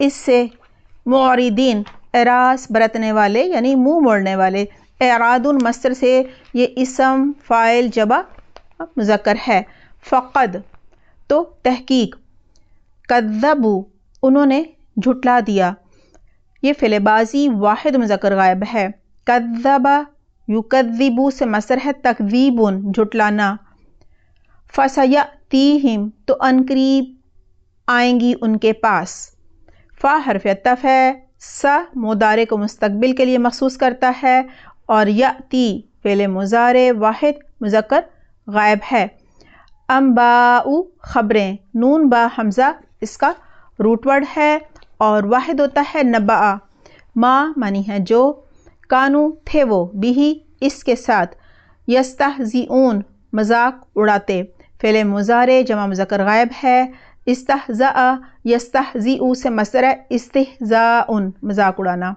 اس سے معرضین اعراض برتنے والے یعنی منہ موڑنے والے. اعراض مصدر سے یہ اسم فاعل جمع مذکر ہے. فقد تو تحقیق. کذبوا انہوں نے جھٹلا دیا. یہ فعل ماضی واحد مذکر غائب ہے. کذب یکذب سے مصدر ہے تکذیب جھٹلانا. فسیأتیہم تو عنقریب آئیں گی ان کے پاس. فا حرف عطف ہے. سا مضارع کو مستقبل کے لیے مخصوص کرتا ہے اور یأتی فعل مضارع واحد مذکر غائب ہے. انباء خبریں. نون با حمزہ اس کا روٹ ورڈ ہے اور واحد ہوتا ہے نبأ. ما معنی ہے جو. کانو تھے وہ. بھی اس کے ساتھ. یستہزئون مذاق اڑاتے. فعل مضارع جمع مذکر غائب ہے. استہزأ یستہزئ سے مصدر ہے استہزاء مذاق اڑانا.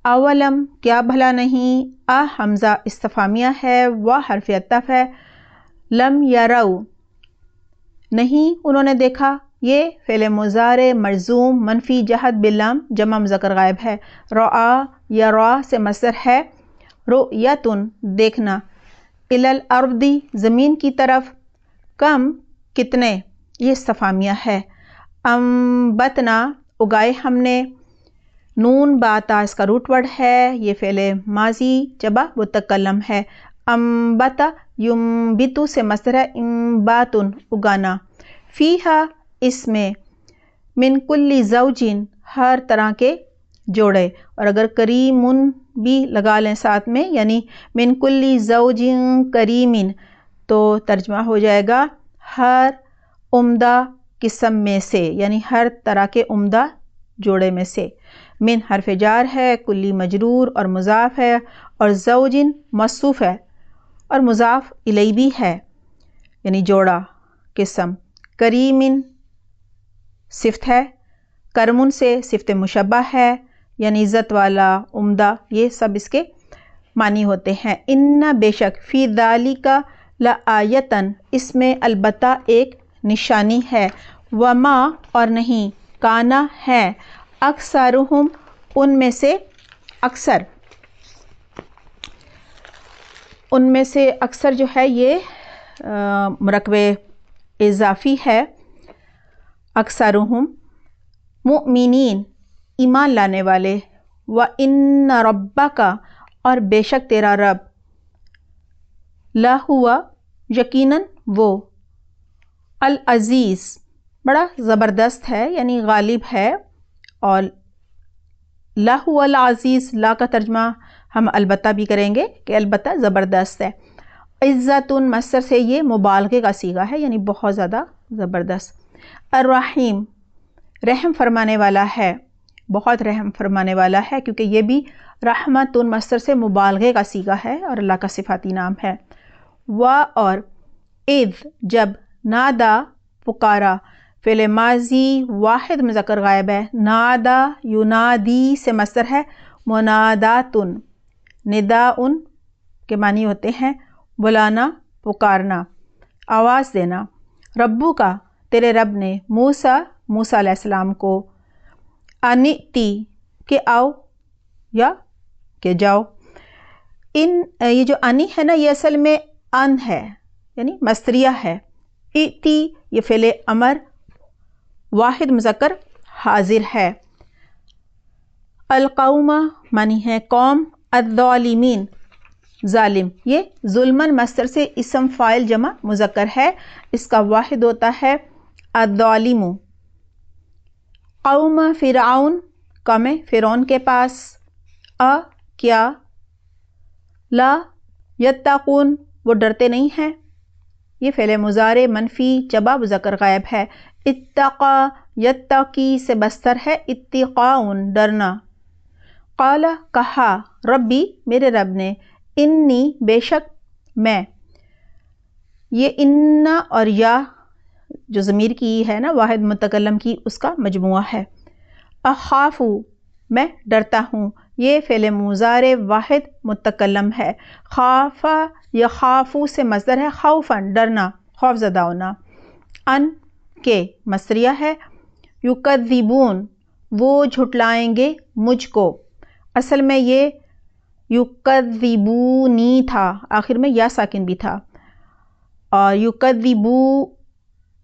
اولم کیا بھلا نہیں. حمزہ استفہامیہ ہے. حرف عطف ہے. لم یروا نہیں انہوں نے دیکھا. یہ فعل مضارع مرزوم منفی جہت باللام جمع مذکر غائب ہے. رعا یرا سے مصدر ہے رؤیت دیکھنا. الی الارض زمین کی طرف. کم کتنے یہ استفہامیہ ہے. انبتنا اگائے ہم نے. نون باتا اس کا روٹ ورڈ ہے. یہ فعل ماضی جمع متکلم ہے. انبت ینبت سے مصدر ہے انبات اگانا. فیہا اس میں. من کل زوج ہر طرح کے جوڑے. اور اگر کریمن بھی لگا لیں ساتھ میں یعنی من کل زوج کریمن تو ترجمہ ہو جائے گا ہر عمدہ قسم میں سے یعنی ہر طرح کے عمدہ جوڑے میں سے. من حرف جار ہے. کلی مجرور اور مضاف ہے اور زوجن موصوف ہے اور مضاف الیہ بھی ہے یعنی جوڑا قسم. کریمن صفت ہے. کرمن سے صفت مشبہ ہے یعنی عزت والا عمدہ. یہ سب اس کے معنی ہوتے ہیں. ان بے شک فی ذالک لآیۃً اس میں البتہ ایک نشانی ہے. وما اور نہیں. کانا ہے. اکثرہم ان میں سے اکثر. ان میں سے اکثر جو ہے یہ مرکب اضافی ہے. اکثرہم مؤمنین ایمان لانے والے. وَإِنَّ رَبَّكَ اور بے شک تیرا رب. لَهُوَ یقیناً وہ. العزیز بڑا زبردست ہے یعنی غالب ہے. اور لَهُوَ العزیز لا کا ترجمہ ہم البتہ بھی کریں گے کہ البتہ زبردست ہے. عزت مصدر سے یہ مبالغے کا صیغہ ہے یعنی بہت زیادہ زبردست. الرحیم رحم فرمانے والا ہے. بہت رحم فرمانے والا ہے کیونکہ یہ بھی رحمت مصدر سے مبالغے کا صیغہ ہے اور اللہ کا صفاتی نام ہے. اور اذ جب. نادا پکارا. فعل ماضی واحد مذکر غائب ہے. نادا ینادی سے مصدر ہے مناداتن. نداء کے معنی ہوتے ہیں بلانا پکارنا آواز دینا. ربو کا تیرے رب نے. موسیٰ علیہ السلام کو. انِئْتِی کہ آؤ یا کہ جاؤ. یہ جو انی ہے نا یہ اصل میں ان ہے یعنی مصدریہ ہے. ائتی یہ فعل امر واحد مذکر حاضر ہے. القوم معنی ہے قوم. الظالمین ظالم. یہ ظلمن مصدر سے اسم فاعل جمع مذکر ہے. اس کا واحد ہوتا ہے الظالم. قوم فرعون قوم فرعون کے پاس. کیا. لا یتقون وہ ڈرتے نہیں ہیں. یہ فعل مضارع منفی جمع مذکر غائب ہے. اتقا یتقی سے مصدر ہے اتقاء ڈرنا. قال کہا. ربی میرے رب نے. انی بے شک میں. یہ ان اور یا جو ضمیر کی ہے نا واحد متکلم کی اس کا مجموعہ ہے. اخاف میں ڈرتا ہوں. یہ فعل مضارع واحد متکلم ہے. خاف یخاف سے مصدر ہے خوفاً ڈرنا خوف زدہ ہونا. ان کے مصدریہ ہے. یکذبون وہ جھٹلائیں گے مجھ کو، اصل میں یہ یکذبونی تھا، آخر میں یا ساکن بھی تھا، اور یکذبو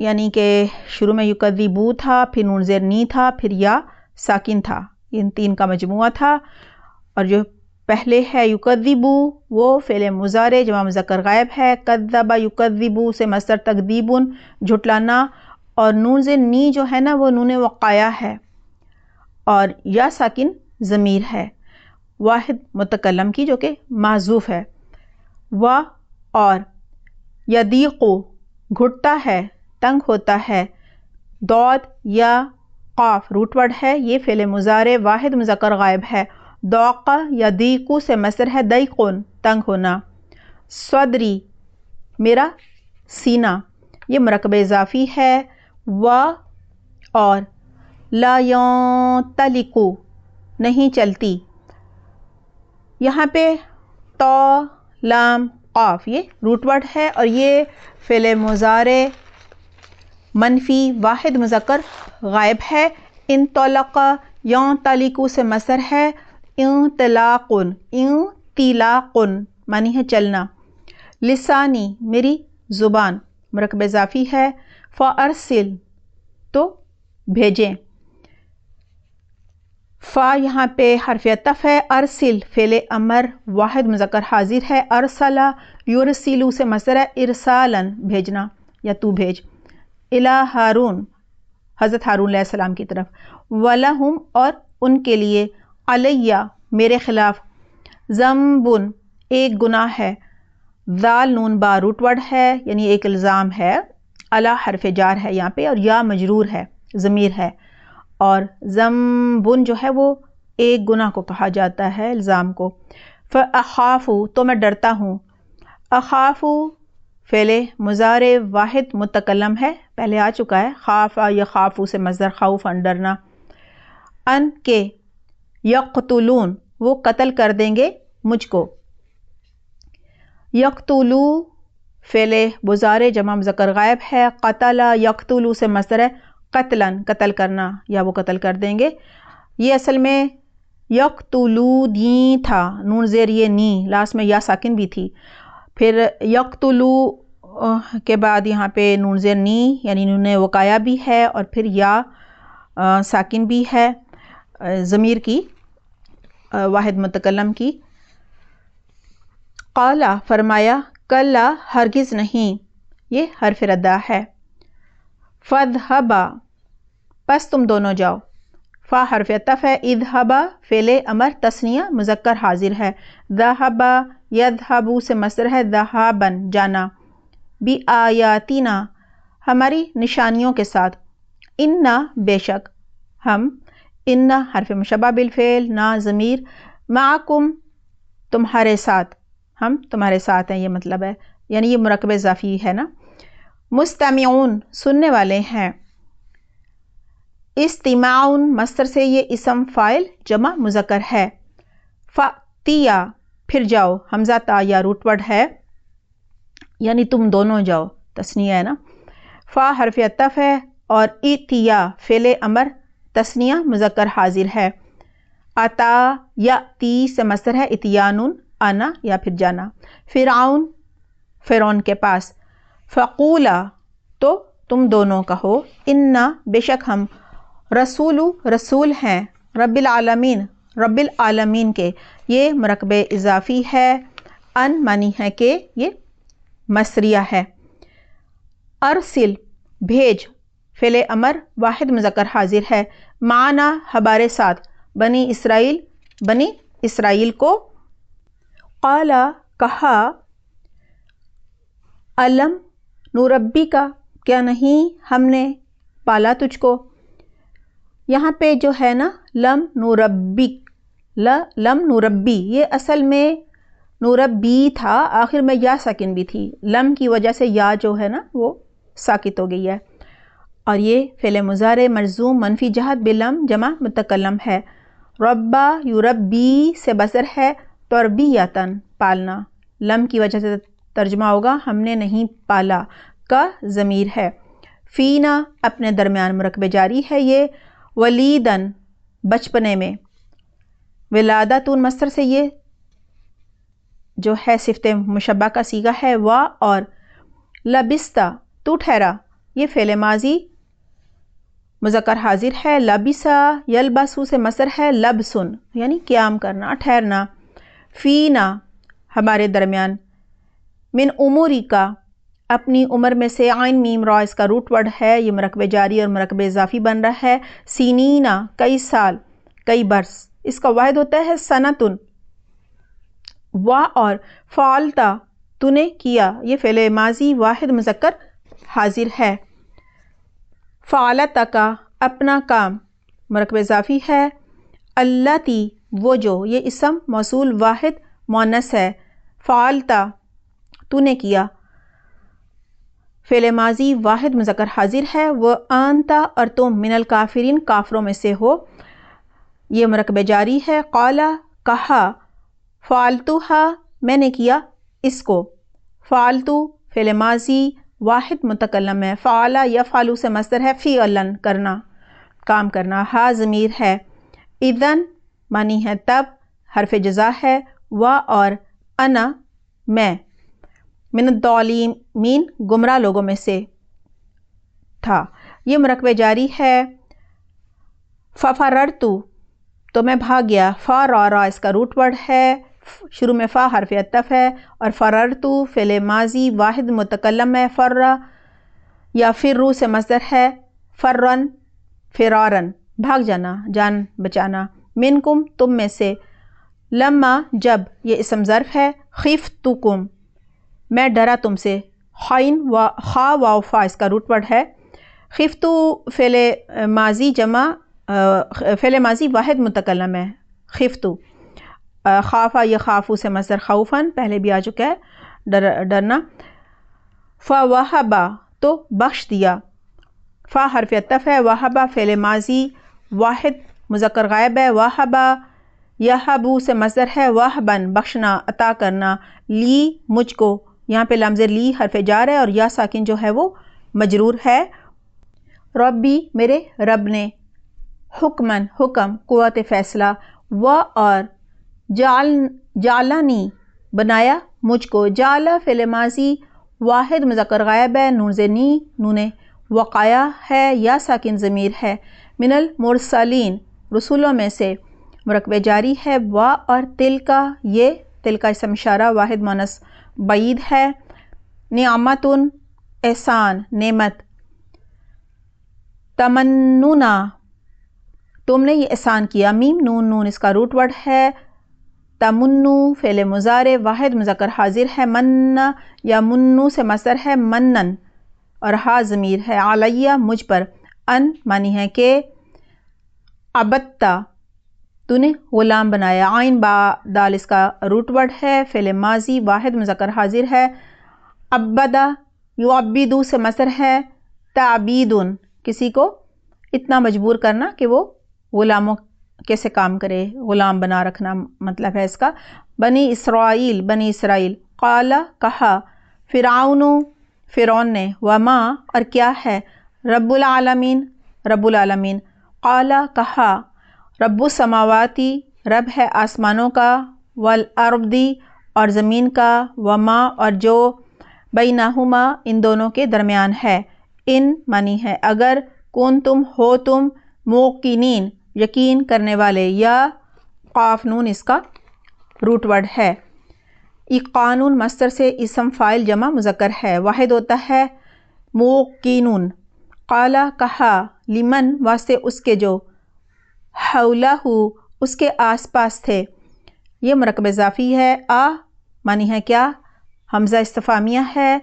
یعنی کہ شروع میں یکذبو تھا، پھر نون زیر نی تھا، پھر یا ساکن تھا، ان تین کا مجموعہ تھا۔ اور جو پہلے ہے یکذبو وہ فعل مضارع جمع مذکر غائب ہے، کذب یکذبو سے مصدر تکذیبن جھٹلانا، اور نون زیر نی جو ہے نا وہ نون وقایہ ہے، اور یا ساکن ضمیر ہے واحد متکلم کی جو کہ محذوف ہے۔ و اور یضیقو گھٹتا ہے، تنگ ہوتا ہے، ضاد یا قاف روٹ ورڈ ہے، یہ فعل مضارع واحد مذکر غائب ہے۔ ضاق یضیق سے مصدر ہے ضیقن تنگ ہونا۔ صدری میرا سینہ، یہ مرکب اضافی ہے۔ و اور لا ينطلق نہیں چلتی، یہاں پہ تو لام قاف یہ روٹ ورڈ ہے، اور یہ فعل مضارع منفی واحد مذکر غائب ہے۔ انطلق ينطلق سے مصدر ہے انطلاق، انطلاق معنی ہے چلنا۔ لسانی میری زبان، مرکب اضافی ہے۔ فارسل تو بھیجیں، فا یہاں پہ حرف عطف ہے۔ ارسل فعل امر واحد مذکر حاضر ہے۔ ارسلا یرسلو سے مصدر ہے ارسالن بھیجنا یا تو بھیج۔ الی ہارون حضرت ہارون علیہ السلام کی طرف۔ ولہم اور ان کے لیے، علیہ میرے خلاف، ذنبن ایک گناہ ہے، ذال نون با روٹ ورڈ ہے یعنی ایک الزام ہے، علی حرف جار ہے یہاں پہ، اور یا مجرور ہے ضمیر ہے، اور ذنبن جو ہے وہ ایک گناہ کو کہا جاتا ہے الزام کو۔ فاخاف تو میں ڈرتا ہوں، اخاف فعل مضارع واحد متکلم ہے، پہلے آ چکا ہے، خاف یخاف سے مصدر خوفا ڈرنا۔ ان کے یقتلون وہ قتل کر دیں گے مجھ کو۔ یقتلو فعل مضارع جمع مذکر غائب ہے، قتل یقتلو سے مصدر ہے قتلاً قتل کرنا یا وہ قتل کر دیں گے۔ یہ اصل میں یقتلونی تھا، نون زیر یہ نی، لاسٹ میں یا ساکن بھی تھی، پھر یقتلو کے بعد یہاں پہ نون زیر نی یعنی نون وقایہ بھی ہے، اور پھر یا ساکن بھی ہے ضمیر کی واحد متکلم کی۔ قالا فرمایا، کلا ہرگز نہیں، یہ حرف ردہ ہے۔ فاذهبا پس تم دونوں جاؤ، فا حرف عطف ہے، اذهبا فعل امر تثنیہ مذکر حاضر ہے، ذهب یذهب سے مصدر ہے ذهابا جانا، بآیاتنا ہماری نشانیوں کے ساتھ، انا بے شک ہم، انا حرف مشبہ بالفعل، نا ضمیر، معکم تمہارے ساتھ، ہم تمہارے ساتھ ہیں یہ مطلب ہے، یعنی یہ مرکب اضافی ہے نا۔ مستمعون سننے والے ہیں، استماعون مصدر سے یہ اسم فاعل جمع مذکر ہے۔ فاتیا پھر جاؤ، حمزہ تا یا روٹ ورڈ ہے یعنی تم دونوں جاؤ، تثنیہ ہے نا۔ فا حرف عطف ہے، اور اتیا فعل امر تثنیہ مذکر حاضر ہے۔ اتا یاتی سے مصدر ہے اتیانن آنا یا پھر جانا۔ فرعون فرعون کے پاس، فقولا تو تم دونوں کہو، انا بے شک ہم، رسول ہیں، رب العالمین رب العالمین کے، یہ مرکب اضافی ہے، ان معنی ہے کہ یہ مصریہ ہے۔ ارسل بھیج فعل امر واحد مذکر حاضر ہے، معنا ہمارے ساتھ، بنی اسرائیل کو۔ قالا کہا، علم نوربی کا کیا نہیں ہم نے پالا تجھ کو، یہاں پہ جو ہے نا لم نوربک، لم نوربی یہ اصل میں نوربی تھا، آخر میں یا ساکن بھی تھی، لم کی وجہ سے یا جو ہے نا وہ ساکت ہو گئی ہے، اور یہ فعل مضارع مرزوم منفی جہت بلم جمع متکلم ہے۔ ربا یربی سے بصر ہے تربیتاً پالنا، لم کی وجہ سے ترجمہ ہوگا ہم نے نہیں پالا کا ضمیر ہے۔ فینا اپنے درمیان مرکب جاری ہے یہ، ولیدن بچپنے میں، ولادتون مصدر سے یہ جو ہے صفت مشبہ کا صیغہ ہے، وا اور لبستا تو ٹھہرا، یہ فعل ماضی مذکر حاضر ہے، لبسا یلبسو سے مصدر ہے لبسن یعنی قیام کرنا، ٹھہرنا، فینا ہمارے درمیان، من اموری کا اپنی عمر میں سے، عین میم را اس کا روٹ ورڈ ہے، یہ مرکب جاری اور مرکب اضافی بن رہا ہے، سینینا کئی سال، کئی برس، اس کا واحد ہوتا ہے سنتن، وا اور فعلتا تو نے کیا، یہ فعل ماضی واحد مذکر حاضر ہے، فعلتا کا اپنا کام مرکب اضافی ہے، اللاتی وہ جو، یہ اسم موصول واحد مؤنث ہے، فعلتا تو نے کیا، فعل ماضی واحد مذکر حاضر ہے، وہ انتا اور تم من الکافرین کافروں میں سے ہو، یہ مرکب جاری ہے، قالا کہا، فعلتوہا میں نے کیا اس کو، فعلتو فعل ماضی واحد متکلم ہے، فعلا یفعلو سے مصدر ہے فعلن کرنا، کام کرنا، ہا ضمیر ہے، اذن معنی ہے تب، حرف جزا ہے، وا اور انا میں، من الضالین گمراہ لوگوں میں سے تھا، یہ مرکب جاری ہے، ففررتو تو میں بھاگ گیا، فا را اس کا روٹ ورڈ ہے، شروع میں فا حرف عطف ہے، اور فررتو فعل ماضی واحد متکلم ہے، فرّا یا فرّو سے مصدر ہے، فرن فرارن بھاگ جانا، جان بچانا، منکم تم میں سے، لما جب یہ اسم ظرف ہے، خفتکم میں ڈرا تم سے، خائن و خا واو فا اس کا روٹ ورڈ ہے، خفتو فعل ماضی جمع فعل ماضی واحد متکلم ہے، خفتو، خافا یا خافو سے مصدر خوفاً پہلے بھی آ چکا ہے ڈرنا، فوہبا تو بخش دیا، فا حرف عطف ہے، وہبا فعل ماضی واحد مذکر غائب ہے، وہبا یہبو سے مصدر ہے، وہبن بخشنا، عطا کرنا، لی مجھ کو، یہاں پہ لمز لی حرف جار ہے اور یا ساکن جو ہے وہ مجرور ہے، ربی میرے رب نے، حکمن حکم قوت فیصلہ، و اور جعلنی بنایا مجھ کو، جعل فعل ماضی واحد مذکر غائب ہے، نون نی نون وقایا ہے، یا ساکن ضمیر ہے، من المرسلین رسولوں میں سے، مرکب جاری ہے، و اور تل کا، یہ تل کا اسم اشارہ واحد مؤنث بعید ہے، نعمتن احسان نعمت، تمنونا تم نے یہ احسان کیا، میم نون نون اس کا روٹ ورڈ ہے، تمنو فعل مضارع واحد مذکر حاضر ہے، من یا منو سے مصدر ہے منن، اور ہا ضمیر ہے، علیہ مجھ پر، ان معنی ہے کہ، عبدتا تو نے غلام بنایا، عین با دال اس کا روٹ ورڈ ہے، فعل ماضی واحد مذکر حاضر ہے، عبدہ یعبدو سے مصدر ہے، تعبیدن کسی کو اتنا مجبور کرنا کہ وہ غلاموں کیسے کام کرے، غلام بنا رکھنا مطلب ہے اس کا، بنی اسرائیل، قال کہا، فرعون نے، وما اور کیا ہے، رب العالمین، قال کہا، رب السماواتی رب ہے آسمانوں کا، والارضی اور زمین کا، وما اور جو، بینہما ان دونوں کے درمیان ہے، ان معنی ہے اگر، کنتم ہو تم، موقنین یقین کرنے والے، یا قاف نون اس کا روٹ ورڈ ہے، قانون مصدر سے اسم فاعل جمع مذکر ہے، واحد ہوتا ہے، موقنون، قال کہا، لمن واسطے اس کے جو، حولہ اس کے آس پاس تھے، یہ مرکب اضافی ہے، معنی ہے کیا، حمزہ استفہامیہ ہے،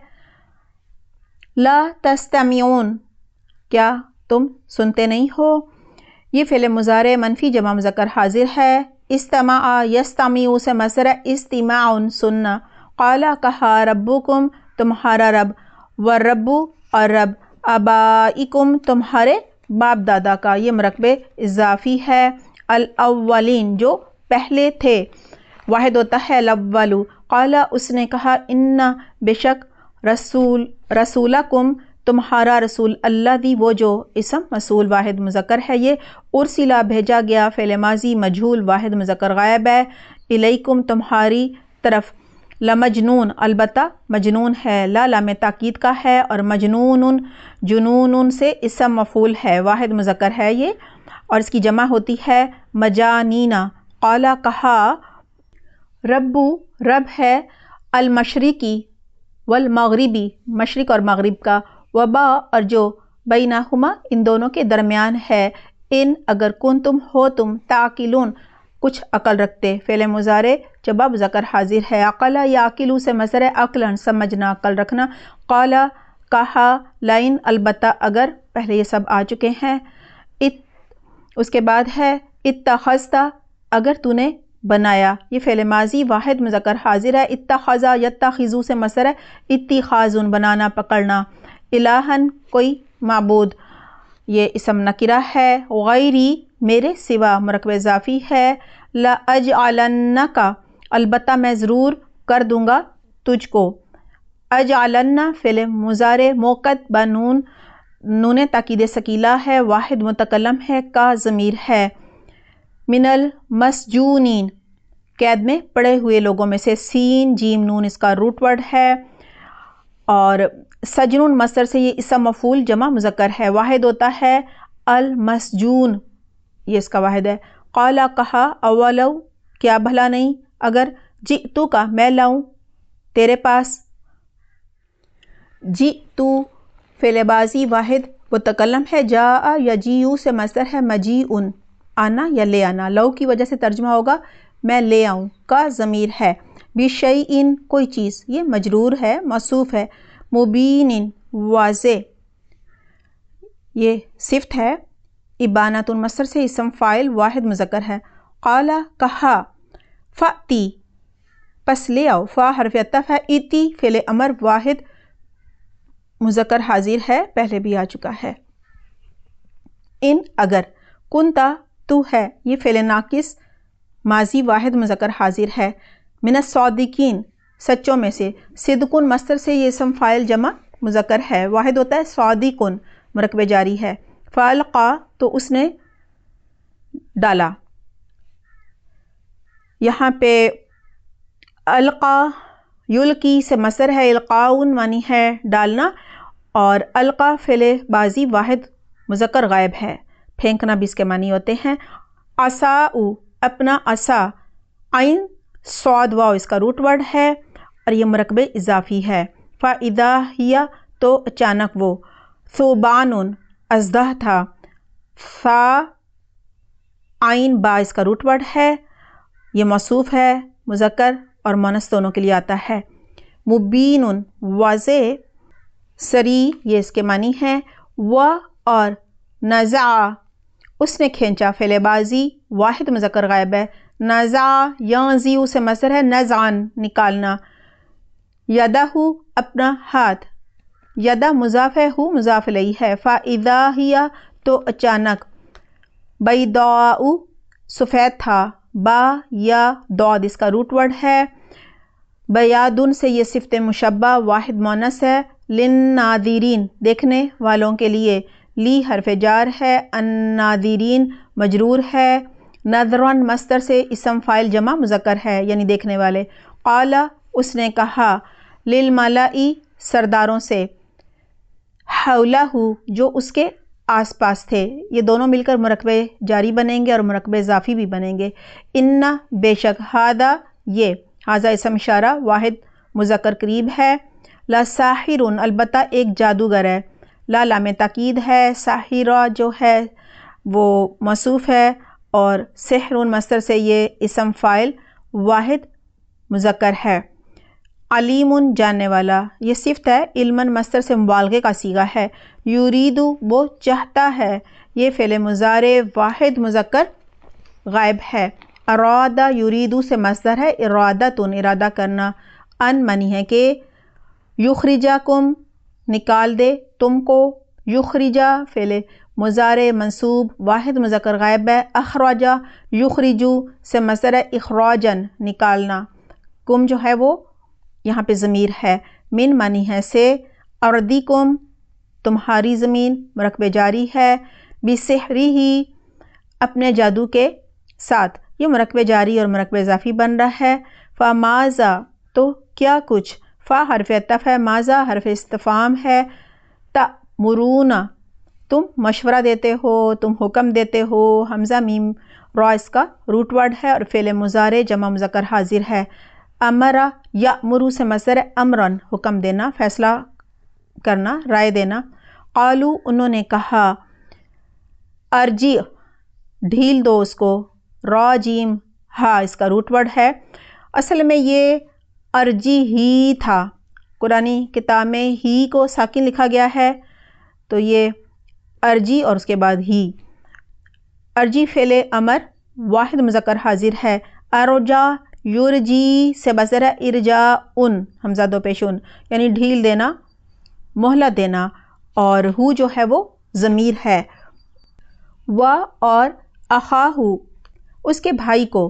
لا تستمعون کیا تم سنتے نہیں ہو، یہ فعل مضارع منفی جمع مذکر حاضر ہے، استماع یستمع سے مصدر استماع سننا، قال کہا، ربکم تمہارا رب، والرب اور رب، آبائکم تمہارے باپ دادا کا، یہ مرکب اضافی ہے، الاولین جو پہلے تھے، واحد ہوتا ہے الاول، قال اس نے کہا، ان بے شک رسولکم تمہارا رسول اللہ دی وہ جو اسم موصول واحد مذکر ہے، یہ ارسلہ بھیجا گیا فعل ماضی مجہول واحد مذکر غائب ہے، الیکم تمہاری طرف، لمجنون البتہ مجنون ہے، لا لام تاکید کا ہے، اور مجنون جنون سے اسم مفعول ہے، واحد مذکر ہے یہ، اور اس کی جمع ہوتی ہے مجانینا۔ قالا کہا، ربو رب ہے، المشرقی والمغربی مشرق اور مغرب کا، وبا اور جو بینہما ان دونوں کے درمیان ہے، ان اگر کنتم ہو تم تعقلون کچھ عقل رکھتے، فعل مضارع جب مذکر حاضر ہے، عقلا یا عقلو سے مصدر ہے، عقلا سمجھنا عقل رکھنا، قالا کہا، لائن البتہ اگر، پہلے یہ سب آ چکے ہیں، اس کے بعد ہے اتخذتا اگر تو نے بنایا، یہ فعل ماضی واحد مذکر حاضر ہے، اتخذا یتخذو سے مصدر ہے، اتخاذن بنانا پکڑنا، الہن کوئی معبود، یہ اسم نکرہ ہے، غیری میرے سوا مرکب اضافی ہے، لأجعلنک البتہ میں ضرور کر دوں گا تجھ کو، اجعلن فعل مضارع موقت بنون نون تاکید ثقیلہ ہے، واحد متکلم ہے، کا ضمیر ہے، من المسجونین قید میں پڑے ہوئے لوگوں میں سے، سین جیم نون اس کا روٹ ورڈ ہے، اور سجنون مصدر سے یہ اسم مفعول جمع مذکر ہے، واحد ہوتا ہے المسجون، یہ اس کا واحد ہے۔ قالا کہا، اولو کیا بھلا نہیں اگر، جئتو کا میں لاؤں تیرے پاس، جئتو فعل ماضی واحد متکلم ہے، جاء یجیء سے مصدر ہے، مجیء آنا یا لے آنا، لو کی وجہ سے ترجمہ ہوگا میں لے آؤں، کا ضمیر ہے، بشیء کوئی چیز، یہ مجرور ہے موصوف ہے، مبین واضح یہ صفت ہے، ابانۃ مصدر سے اسم فاعل واحد مذکر ہے، قالا کہا، فاتی پس لے آؤ، فا حرف عطف ہے، ایتی فعل امر واحد مذکر حاضر ہے، پہلے بھی آ چکا ہے، ان اگر، کنتا تو ہے، یہ فعل ناقص ماضی واحد مذکر حاضر ہے، من الصادقین سچوں میں سے، صدقن مصدر سے یہ اسم فاعل جمع مذکر ہے، واحد ہوتا ہے، صادقن مرکب جاری ہے، فالقا تو اس نے ڈالا، یہاں پہ القا یلقی سے مصدر ہے، القاؤن معنی ہے ڈالنا، اور القا فعل ماضی واحد مذکر غائب ہے، پھینکنا بھی اس کے معنی ہوتے ہیں، عصاؤ اپنا، عصا عین صاد واو اس کا روٹ ورڈ ہے، اور یہ مرکب اضافی ہے، فاذا ہی تو اچانک وہ، ثوبان اژدہا تھا، فا عین با اس کا روٹ ورڈ ہے، یہ موصوف ہے، مذکر اور مؤنث دونوں کے لیے آتا ہے، مبین واضح، سری یہ اس کے معنی ہے، و اور نزع اس نے کھینچا، فعل ماضی واحد مذکر غائب ہے، نزع ینزع سے مصدر ہے، نزعن نکالنا، یدہ اپنا ہاتھ، یدہ مضاف ہے، ہو مضاف الیہ ہے، فاذا ہی تو اچانک، بیضاء سفید تھا، با یا ضاد اس کا روٹ ورڈ ہے، بیاضن سے یہ صفت مشبہ واحد مؤنث ہے، للناظرین دیکھنے والوں کے لیے، لی حرف جار ہے، الناظرین مجرور ہے، نظرن مصدر سے اسم فاعل جمع مذکر ہے یعنی دیکھنے والے، قالا اس نے کہا، للملائی سرداروں سے، حولہ جو اس کے آس پاس تھے، یہ دونوں مل کر مرکب جاری بنیں گے اور مرکب اضافی بھی بنیں گے، ان بے شک، ہذا یہ، ہذا اسم اشارہ واحد مذکر قریب ہے، لساحر البتہ ایک جادوگر ہے، لا لام تاکید ہے، ساحرہ جو ہے وہ موصوف ہے، اور سحر مصدر سے یہ اسم فاعل واحد مذکر ہے، علیم جاننے والا، یہ صفت ہے، علمن مصدر سے مبالغے کا صیغہ ہے، یرید وہ چاہتا ہے، یہ فعل مضارع واحد مذکر غائب ہے، ارادہ یریدو سے مصدر ہے، ارادتن ارادہ کرنا، ان منی ہے کہ، یخرجکم نکال دے تم کو، یخرجا فعل مضارع منصوب واحد مذکر غائب ہے، اخرجا یخرجو سے مصدر ہے، اخراجن نکالنا، کم جو ہے وہ یہاں پہ ضمیر ہے، من معنی ہے سے، اردیکم تمہاری زمین مرکب جاری ہے، بسحری ہی اپنے جادو کے ساتھ، یہ مرکب جاری اور مرکب اضافی بن رہا ہے۔ فماذا تو کیا کچھ، فا حرف عطف ہے، ماذا حرف استفہام ہے، تأمرون تم مشورہ دیتے ہو، تم حکم دیتے ہو، حمزہ میم را اس کا روٹ ورڈ ہے اور فعل مضارع جمع مذکر حاضر ہے۔ امرا یأمرو سے مصدر ہے، امرن حکم دینا، فیصلہ کرنا، رائے دینا۔ قالو انہوں نے کہا، ارجی ڈھیل دو اس کو، را جیم ہا اس کا روٹ ورڈ ہے۔ اصل میں یہ ارجی ہی تھا، قرآنی کتاب میں ہی کو ساکن لکھا گیا ہے، تو یہ ارجی اور اس کے بعد ہی۔ ارجی فعل امر واحد مذکر حاضر ہے۔ ارجا یرجی سے مصدر ہے، ارجا ان حمزہ دو پیش ان، یعنی ڈھیل دینا، مہلت دینا، اور ہو جو ہے وہ ضمیر ہے۔ و اور اخاہو اس کے بھائی کو،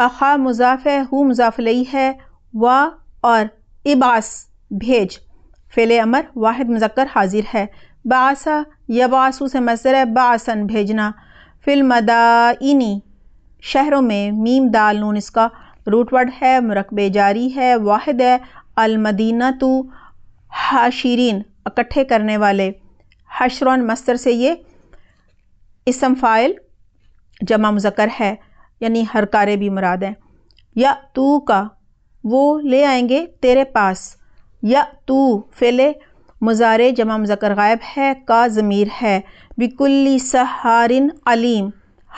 اخا مضاف ہے، ہو مضاف الیہ ہے، و اور ابعث بھیج فعل امر واحد مذکر حاضر ہے۔ بعث یبعث سے مصدر ہے، بعثن بھیجنا۔ فی المدائن شہروں میں، میم دال نون اس کا روٹ ورڈ ہے، مرکب جاری ہے، واحد ہے۔ المدینۃ حاشرین اکٹھے کرنے والے، حشرون مصدر سے یہ اسم فاعل جمع مذکر ہے، یعنی ہر کارے بھی مراد ہے۔ یاتو کا وہ لے آئیں گے تیرے پاس، یاتو فعل مضارع جمع مذکر غائب ہے، کا ضمیر ہے۔ بکل سحار علیم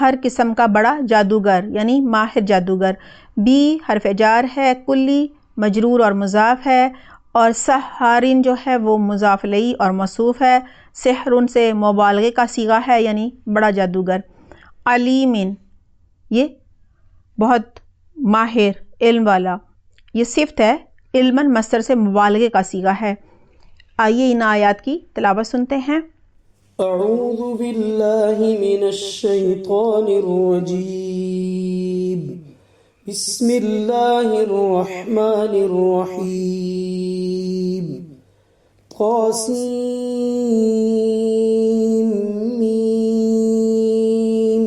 ہر قسم کا بڑا جادوگر یعنی ماہر جادوگر۔ بی حرف جار ہے، کلی مجرور اور مضاف ہے، اور سحارن جو ہے وہ مضاف الیہ اور موصوف ہے۔ سحرن سے مبالغے کا صیغہ ہے، یعنی بڑا جادوگر۔ علیمن یہ بہت ماہر، علم والا، یہ صفت ہے، علمن مصدر سے مبالغے کا صیغہ ہے۔ آئیے ان آیات کی تلاوت سنتے ہیں۔ اعوذ باللہ من الشیطان الرجیم، بسم اللہ الرحمن الرحیم۔ طاسیم میم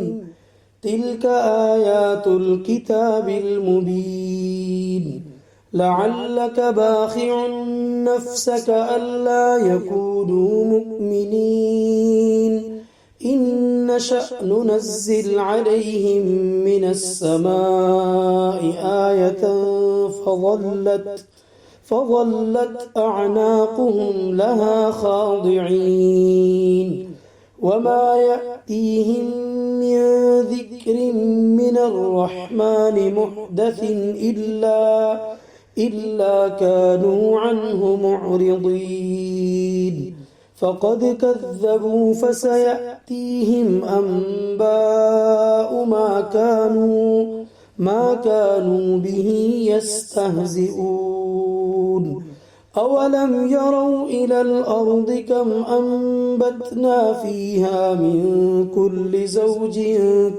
تلک آیات الکتاب المبین لعلک باخع نفسك ألا يكونوا مؤمنين إن نشأ ننزل عليهم من السماء آية فظلت أعناقهم لها خاضعين وما يأتيهم من ذكر من الرحمن محدث إلا كانوا عنه معرضين فقد كذبوا فسيأتيهم أنباء ما كانوا به يستهزئون أولم يروا إلى الأرض كم أنبتنا فيها من كل زوج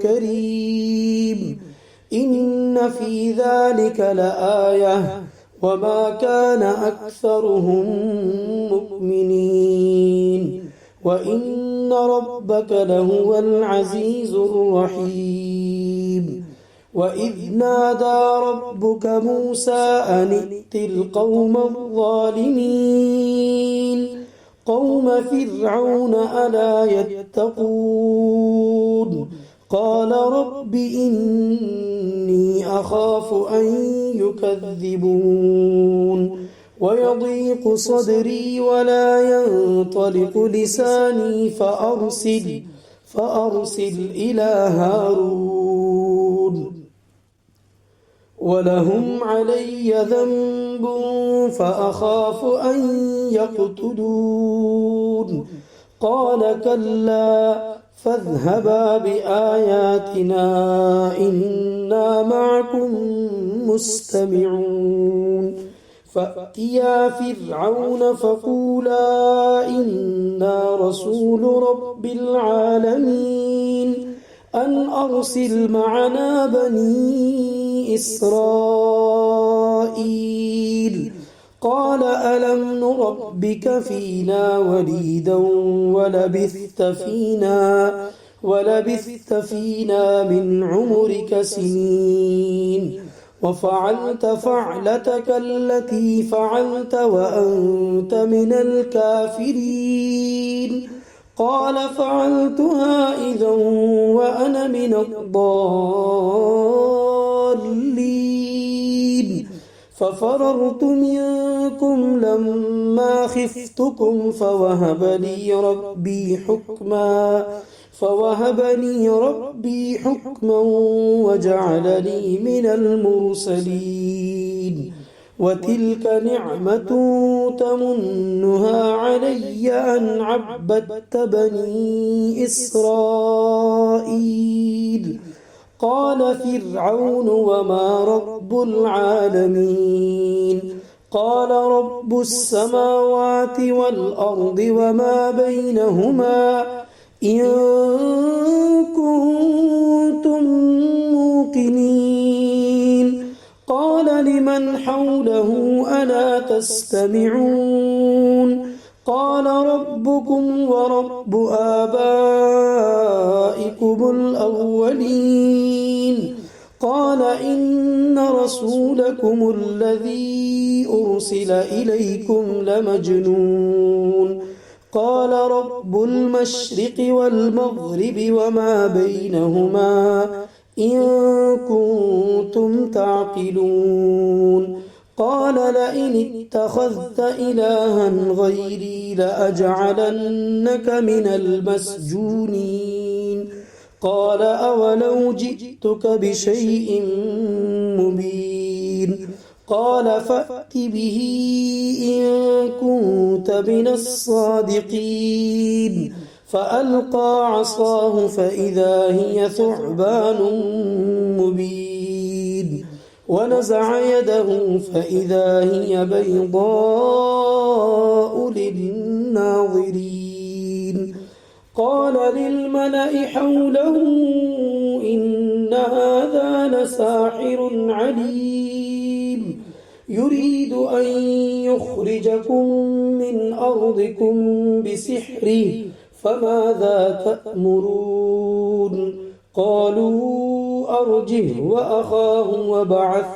كريم إن في ذلك لآية وما كان أكثرهم مؤمنين وإن ربك لهو العزيز الرحيم وإذ نادى ربك موسى أن ائت القوم الظالمين قوم فرعون ألا يتقون قال رب إني أخاف أن يكذبون ويضيق صدري ولا ينطلق لساني فأرسل إلى هارون ولهم علي ذنب فأخاف أن يقتلون قال كلا فاذهبا بآياتنا إنا معكم مستمعون فأتيا فرعون فقولا إنا رسول رب العالمين أن أرسل معنا بني إسرائيل قال ألم نربك فينا وليدا ولبثت فينا من عمرك سنين وفعلت فعلتك التي فعلت وأنت من الكافرين قال فعلتها إذا وأنا من الضالين ففررت منكم لما خفتكم فوهب لي ربي حكما وجعلني من المرسلين وتلك نعمة تمنها علي أن عبدت بني إسرائيل قال فرعون وما رب العالمين قال رب السماوات والأرض وما بينهما إن كنتم موقنين قال لمن حوله ألا تستمعون قال ربكم ورب آبائكم الأولين قال إن رسولكم الذي أرسل إليكم لمجنون قال رب المشرق والمغرب وما بينهما إن كنتم تعقلون قال لئن اتخذت إلها غيري لأجعلنك من المسجونين قال أولو جئتك بشيء مبين قال فأت به إن كنت من الصادقين فألقى عصاه فإذا هي ثعبان مبين ونزع يده فإذا هي بيضاء للناظرين قال للملأ حوله إن هذا لساحر عليم يريد أن يخرجكم من أرضكم بسحره فماذا تأمرون قالوا أرجه وأخاه وبعث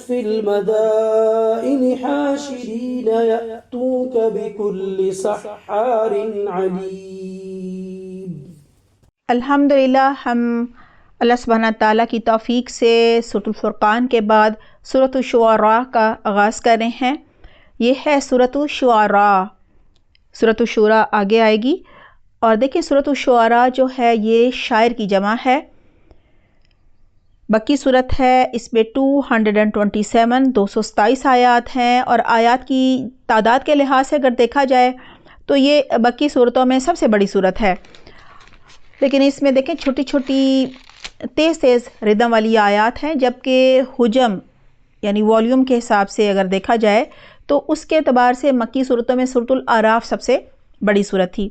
في المدائن حاشرين يأتوك بكل سحار عليم. الحمدللہ ہم اللہ سبحانہ تعالیٰ کی توفیق سے سورۃ الفرقان کے بعد سورۃ الشعراء کا آغاز کر رہے ہیں. یہ ہے سورۃ الشعراء. سورۃ الشعراء آگے آئے گی. اور دیکھیں سورۃ الشعراء جو ہے یہ شاعر کی جمع ہے. مکی صورت ہے. اس میں 227 آیات ہیں اور آیات کی تعداد کے لحاظ سے اگر دیکھا جائے تو یہ مکی صورتوں میں سب سے بڑی صورت ہے. لیکن اس میں دیکھیں چھوٹی چھوٹی تیز ردم والی آیات ہیں، جبکہ حجم یعنی والیوم کے حساب سے اگر دیکھا جائے تو اس کے اعتبار سے مکی صورتوں میں سورۃ الاعراف سب سے بڑی صورت تھی.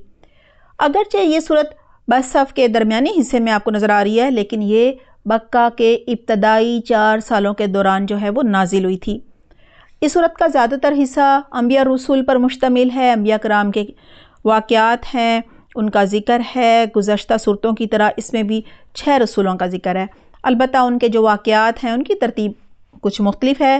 اگرچہ یہ صورت بس صف کے درمیانی حصے میں آپ کو نظر آ رہی ہے، لیکن یہ مکہ کے ابتدائی 4 سالوں کے دوران جو ہے وہ نازل ہوئی تھی. اس صورت کا زیادہ تر حصہ انبیاء رسول پر مشتمل ہے. انبیاء کرام کے واقعات ہیں، ان کا ذکر ہے. گزشتہ صورتوں کی طرح اس میں بھی 6 رسولوں کا ذکر ہے. البتہ ان کے جو واقعات ہیں ان کی ترتیب کچھ مختلف ہے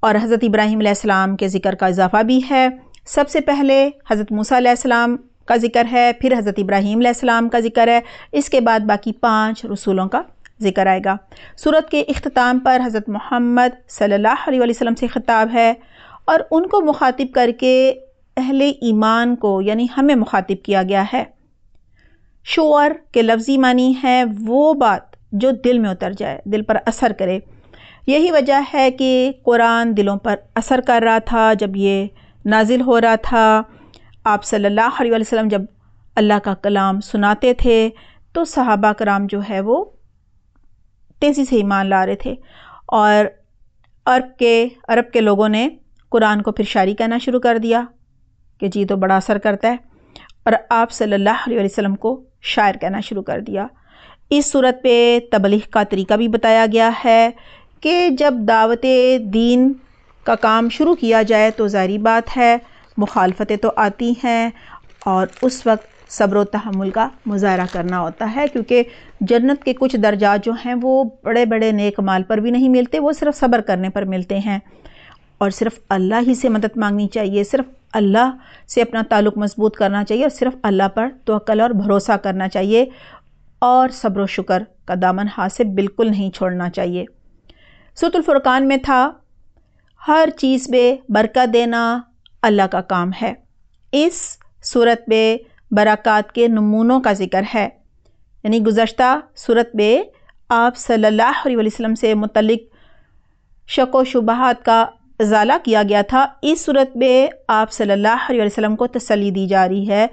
اور حضرت ابراہیم علیہ السلام کے ذکر کا اضافہ بھی ہے. سب سے پہلے حضرت موسیٰ علیہ السلام کا ذکر ہے، پھر حضرت ابراہیم علیہ السلام کا ذکر ہے، اس کے بعد باقی 5 رسولوں کا ذکر آئے گا. سورت کے اختتام پر حضرت محمد صلی اللہ علیہ وسلم سے خطاب ہے اور ان کو مخاطب کر کے اہل ایمان کو یعنی ہمیں مخاطب کیا گیا ہے. شعر کے لفظی معنی ہے وہ بات جو دل میں اتر جائے، دل پر اثر کرے. یہی وجہ ہے کہ قرآن دلوں پر اثر کر رہا تھا جب یہ نازل ہو رہا تھا. آپ صلی اللہ علیہ وسلم جب اللہ کا کلام سناتے تھے تو صحابہ کرام جو ہے وہ تیزی سے ایمان لا رہے تھے، اور عرب کے لوگوں نے قرآن کو پھر شاعری کہنا شروع کر دیا کہ جی تو بڑا اثر کرتا ہے، اور آپ صلی اللہ علیہ وسلم کو شاعر کہنا شروع کر دیا. اس صورت پہ تبلیغ کا طریقہ بھی بتایا گیا ہے کہ جب دعوت دین کا کام شروع کیا جائے تو ظاہری بات ہے مخالفتیں تو آتی ہیں، اور اس وقت صبر و تحمل کا مظاہرہ کرنا ہوتا ہے، کیونکہ جنت کے کچھ درجات جو ہیں وہ بڑے بڑے نیک مال پر بھی نہیں ملتے، وہ صرف صبر کرنے پر ملتے ہیں، اور صرف اللہ ہی سے مدد مانگنی چاہیے، صرف اللہ سے اپنا تعلق مضبوط کرنا چاہیے، اور صرف اللہ پر توکل اور بھروسہ کرنا چاہیے، اور صبر و شکر کا دامن ہاتھ سے بالکل نہیں چھوڑنا چاہیے۔ سورۃ الفرقان میں تھا ہر چیز میں برکت دینا اللہ کا کام ہے۔ اس صورت میں برکات کے نمونوں کا ذکر ہے، یعنی گزشتہ صورت میں آپ صلی اللہ علیہ وسلم سے متعلق شک و شبہات کا ازالہ کیا گیا تھا۔ اس صورت میں آپ صلی اللہ علیہ وسلم کو تسلی دی جا رہی ہے،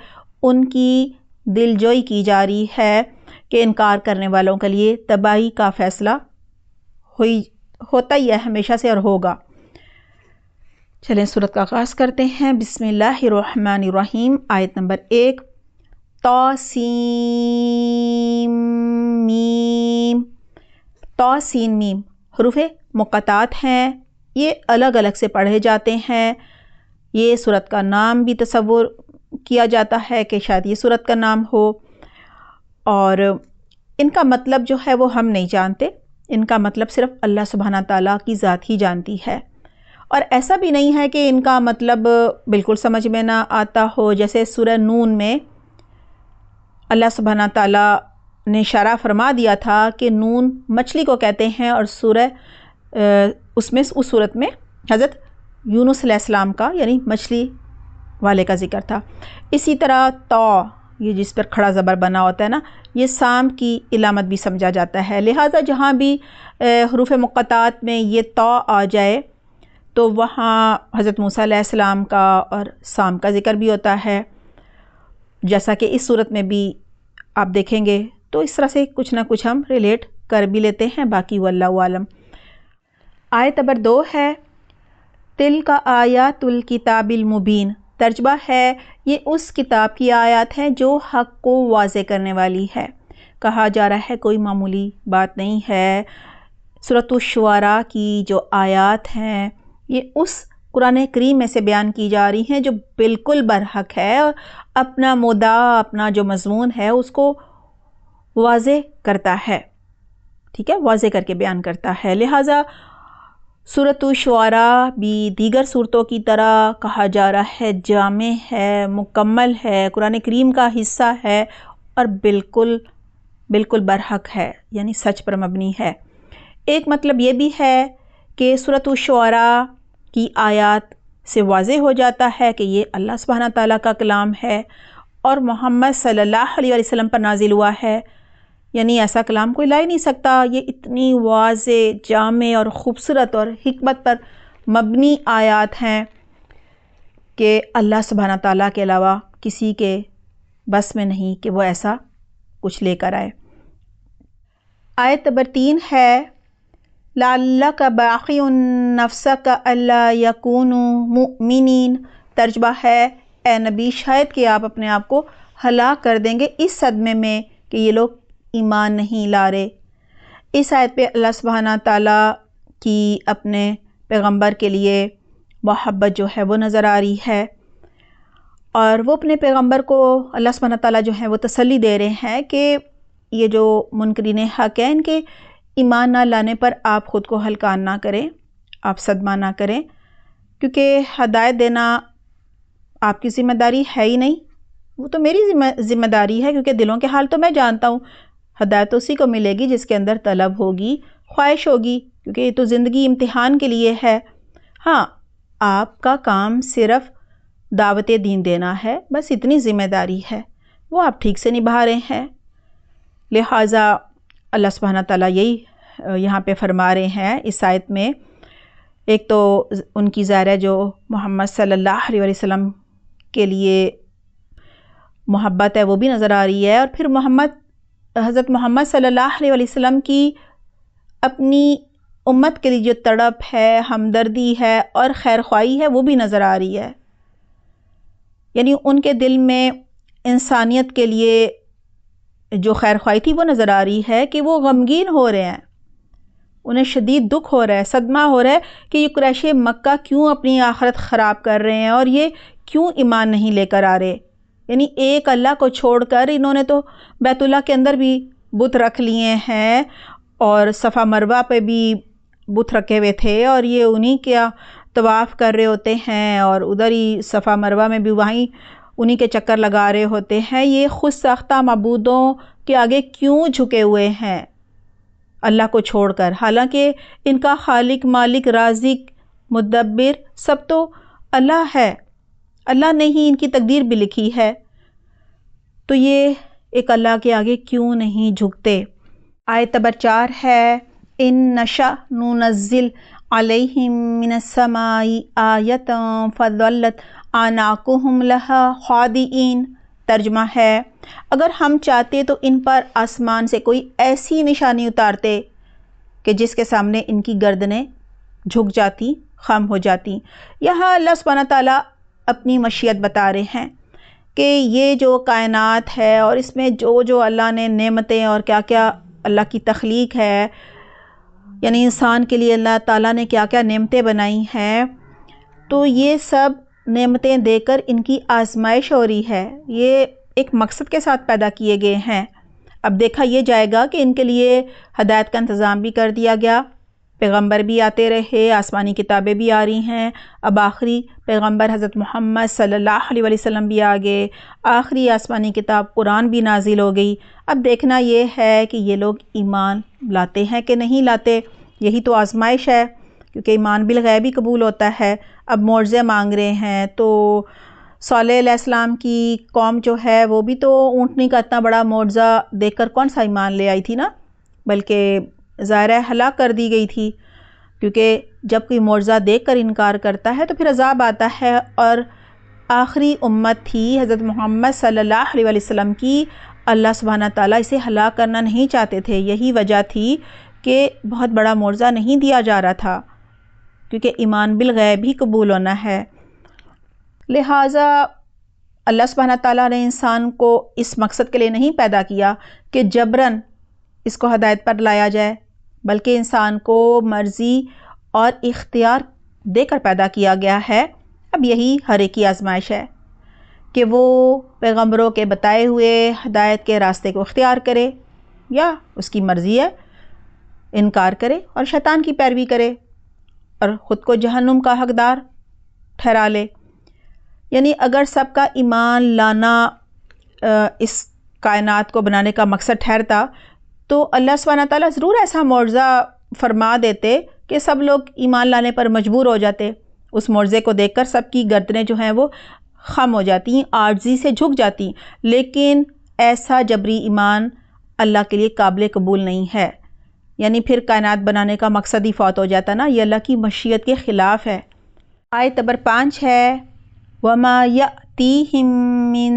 ان کی دل جوئی کی جا رہی ہے کہ انکار کرنے والوں کے لیے تباہی کا فیصلہ ہوتا ہی ہے ہمیشہ سے اور ہوگا۔ چلیں سورت کا آغاز کرتے ہیں۔ بسم اللہ الرحمن الرحیم، آیت نمبر 1۔ طاسین میم، طاسین میم حروف مقطعات ہیں، یہ الگ الگ سے پڑھے جاتے ہیں۔ یہ سورت کا نام بھی تصور کیا جاتا ہے کہ شاید یہ سورت کا نام ہو، اور ان کا مطلب جو ہے وہ ہم نہیں جانتے، ان کا مطلب صرف اللہ سبحانہ تعالیٰ کی ذات ہی جانتی ہے، اور ایسا بھی نہیں ہے کہ ان کا مطلب بالکل سمجھ میں نہ آتا ہو۔ جیسے سورہ نون میں اللہ سبحانہ تعالیٰ نے اشارہ فرما دیا تھا کہ نون مچھلی کو کہتے ہیں، اور اس صورت میں حضرت یونس علیہ السلام کا یعنی مچھلی والے کا ذکر تھا۔ اسی طرح تو، یہ جس پر کھڑا زبر بنا ہوتا ہے نا، یہ سام کی علامت بھی سمجھا جاتا ہے، لہٰذا جہاں بھی حروف مقطعات میں یہ تو آ جائے تو وہاں حضرت موسیٰ علیہ السلام کا اور سام کا ذکر بھی ہوتا ہے، جیسا کہ اس صورت میں بھی آپ دیکھیں گے۔ تو اس طرح سے کچھ نہ کچھ ہم ریلیٹ کر بھی لیتے ہیں، باقی واللہ عالم۔ آیت نمبر 2 ہے تلک آیات الکتاب المبین، ترجمہ ہے یہ اس کتاب کی آیات ہیں جو حق کو واضح کرنے والی ہے۔ کہا جا رہا ہے کوئی معمولی بات نہیں ہے، سورۃ الشعراء کی جو آیات ہیں یہ اس قرآن کریم میں سے بیان کی جا رہی ہیں جو بالکل برحق ہے، اور اپنا مدعا، اپنا جو مضمون ہے اس کو واضح کرتا ہے، ٹھیک ہے، واضح کر کے بیان کرتا ہے۔ لہٰذا سورۃ الشعراء بھی دیگر صورتوں کی طرح کہا جا رہا ہے جامع ہے، مکمل ہے، قرآن کریم کا حصہ ہے، اور بالکل برحق ہے، یعنی سچ پر مبنی ہے۔ ایک مطلب یہ بھی ہے کہ سورۃ الشعراء کی آیات سے واضح ہو جاتا ہے کہ یہ اللہ سبحانہ تعالیٰ کا کلام ہے اور محمد صلی اللہ علیہ وسلم پر نازل ہوا ہے، یعنی ایسا کلام کوئی لا ہی نہیں سکتا۔ یہ اتنی واضح، جامع اور خوبصورت اور حکمت پر مبنی آیات ہیں کہ اللہ سبحانہ تعالیٰ کے علاوہ کسی کے بس میں نہیں کہ وہ ایسا کچھ لے کر آئے۔ آیت نمبر 3 ہے لعلک باخع نفسک الا یکونوا مؤمنین، ترجمہ ہے اے نبی شاید کہ آپ اپنے آپ کو ہلاک کر دیں گے اس صدمے میں کہ یہ لوگ ایمان نہیں لا رہے۔ اس آیت پہ اللہ سبحانہ تعالیٰ کی اپنے پیغمبر کے لیے محبت جو ہے وہ نظر آ رہی ہے، اور وہ اپنے پیغمبر کو اللہ سبحانہ تعالیٰ جو ہے وہ تسلی دے رہے ہیں کہ یہ جو منکرین حق ہیں ان کے ایمان نہ لانے پر آپ خود کو ہلکان نہ کریں، آپ صدمہ نہ کریں، کیونکہ ہدایت دینا آپ کی ذمہ داری ہے ہی نہیں، وہ تو میری ذمہ داری ہے، کیونکہ دلوں کے حال تو میں جانتا ہوں۔ ہدایت اسی کو ملے گی جس کے اندر طلب ہوگی، خواہش ہوگی، کیونکہ یہ تو زندگی امتحان کے لیے ہے۔ ہاں، آپ کا کام صرف دعوت دین دینا ہے، بس اتنی ذمہ داری ہے، وہ آپ ٹھیک سے نبھا رہے ہیں۔ لہٰذا اللہ سبحانہ تعالیٰ یہی یہاں پہ فرما رہے ہیں اس آیت میں، ایک تو ان کی ظاہر ہے جو محمد صلی اللہ علیہ وسلم کے لیے محبت ہے وہ بھی نظر آ رہی ہے، اور پھر حضرت محمد صلی اللہ علیہ وسلم کی اپنی امت کے لیے جو تڑپ ہے، ہمدردی ہے اور خیر خواہی ہے وہ بھی نظر آ رہی ہے، یعنی ان کے دل میں انسانیت کے لیے جو خیر خواہی تھی وہ نظر آ رہی ہے کہ وہ غمگین ہو رہے ہیں، انہیں شدید دکھ ہو رہا ہے، صدمہ ہو رہا ہے کہ یہ قریش مکہ کیوں اپنی آخرت خراب کر رہے ہیں اور یہ کیوں ایمان نہیں لے کر آ رہے. یعنی ایک اللہ کو چھوڑ کر انہوں نے تو بیت اللہ کے اندر بھی بت رکھ لیے ہیں اور صفا مروہ پہ بھی بت رکھے ہوئے تھے، اور یہ انہی کا طواف کر رہے ہوتے ہیں اور ادھر ہی صفا مروہ میں بھی وہیں انہی کے چکر لگا رہے ہوتے ہیں. یہ خود ساختہ معبودوں کے آگے کیوں جھکے ہوئے ہیں اللہ کو چھوڑ کر، حالانکہ ان کا خالق، مالک، رازق، مدبر سب تو اللہ ہے. اللہ نے ہی ان کی تقدیر بھی لکھی ہے، تو یہ ایک اللہ کے آگے کیوں نہیں جھکتے. آیت نمبر 4 ہے ان نشأ ننزل علیہم من السماء آیۃ فظلت اعناقہم لہا خاضعین. ترجمہ ہے اگر ہم چاہتے تو ان پر آسمان سے کوئی ایسی نشانی اتارتے کہ جس کے سامنے ان کی گردنیں جھک جاتی، خم ہو جاتی. یہاں اللہ سبحانہ تعالیٰ اپنی مشیت بتا رہے ہیں کہ یہ جو کائنات ہے اور اس میں جو اللہ نے نعمتیں اور کیا کیا اللہ کی تخلیق ہے، یعنی انسان کے لیے اللہ تعالیٰ نے کیا کیا نعمتیں بنائی ہیں، تو یہ سب نعمتیں دے کر ان کی آزمائش ہو رہی ہے. یہ ایک مقصد کے ساتھ پیدا کیے گئے ہیں. اب دیکھا یہ جائے گا کہ ان کے لیے ہدایت کا انتظام بھی کر دیا گیا، پیغمبر بھی آتے رہے، آسمانی کتابیں بھی آ رہی ہیں. اب آخری پیغمبر حضرت محمد صلی اللہ علیہ وسلم بھی آ گئے، آخری آسمانی کتاب قرآن بھی نازل ہو گئی. اب دیکھنا یہ ہے کہ یہ لوگ ایمان لاتے ہیں کہ نہیں لاتے. یہی تو آزمائش ہے، کیونکہ ایمان بالغیب ہی قبول ہوتا ہے. اب معجزے مانگ رہے ہیں، تو صالح علیہ السلام کی قوم جو ہے وہ بھی تو اونٹنی کا اتنا بڑا معجزہ دیکھ کر کون سا ایمان لے آئی تھی نا، بلکہ ظاہر ہے ہلاک کر دی گئی تھی. کیونکہ جب کوئی معجزہ دیکھ کر انکار کرتا ہے تو پھر عذاب آتا ہے، اور آخری امت تھی حضرت محمد صلی اللہ علیہ وسلم کی. اللہ سبحانہ تعالیٰ اسے ہلاک کرنا نہیں چاہتے تھے. یہی وجہ تھی کہ بہت بڑا معجزہ نہیں دیا جا رہا تھا، کیونکہ ایمان بالغیب ہی قبول ہونا ہے. لہٰذا اللہ سبحانہ تعالیٰ نے انسان کو اس مقصد کے لیے نہیں پیدا کیا کہ جبراً اس کو ہدایت پر لایا جائے، بلکہ انسان کو مرضی اور اختیار دے کر پیدا کیا گیا ہے. اب یہی ہر ایک کی آزمائش ہے کہ وہ پیغمبروں کے بتائے ہوئے ہدایت کے راستے کو اختیار کرے، یا اس کی مرضی ہے انکار کرے اور شیطان کی پیروی کرے اور خود کو جہنم کا حقدار ٹھہرا لے. یعنی اگر سب کا ایمان لانا اس کائنات کو بنانے کا مقصد ٹھہرتا تو اللہ سبحانہ تعالیٰ ضرور ایسا معجزہ فرما دیتے کہ سب لوگ ایمان لانے پر مجبور ہو جاتے. اس معجزے کو دیکھ کر سب کی گردنیں جو ہیں وہ خم ہو جاتی، عاجزی سے جھک جاتی. لیکن ایسا جبری ایمان اللہ کے لیے قابل قبول نہیں ہے. یعنی پھر کائنات بنانے کا مقصد ہی فوت ہو جاتا نا. یہ اللہ کی مشیت کے خلاف ہے. آیت نمبر 5 ہے وَمَا يَأْتِيهِم مِّن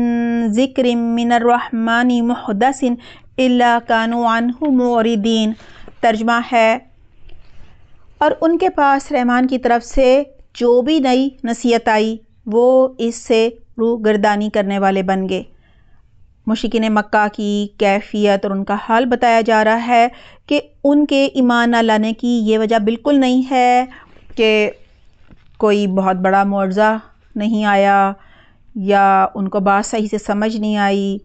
ذِكْرٍ مِّنَ الرَّحْمَٰنِ مُحْدَثٍ إِلَّا كَانُوا عَنْهُ مُعْرِضِينَ. ترجمہ ہے اور ان کے پاس رحمان کی طرف سے جو بھی نئی نصیحت آئی وہ اس سے روگردانی کرنے والے بن گئے. مشرکین مکہ کی کیفیت اور ان کا حال بتایا جا رہا ہے کہ ان کے ایمان نہ لانے کی یہ وجہ بالکل نہیں ہے کہ کوئی بہت بڑا معجزہ نہیں آیا یا ان کو بات صحیح سے سمجھ نہیں آئی،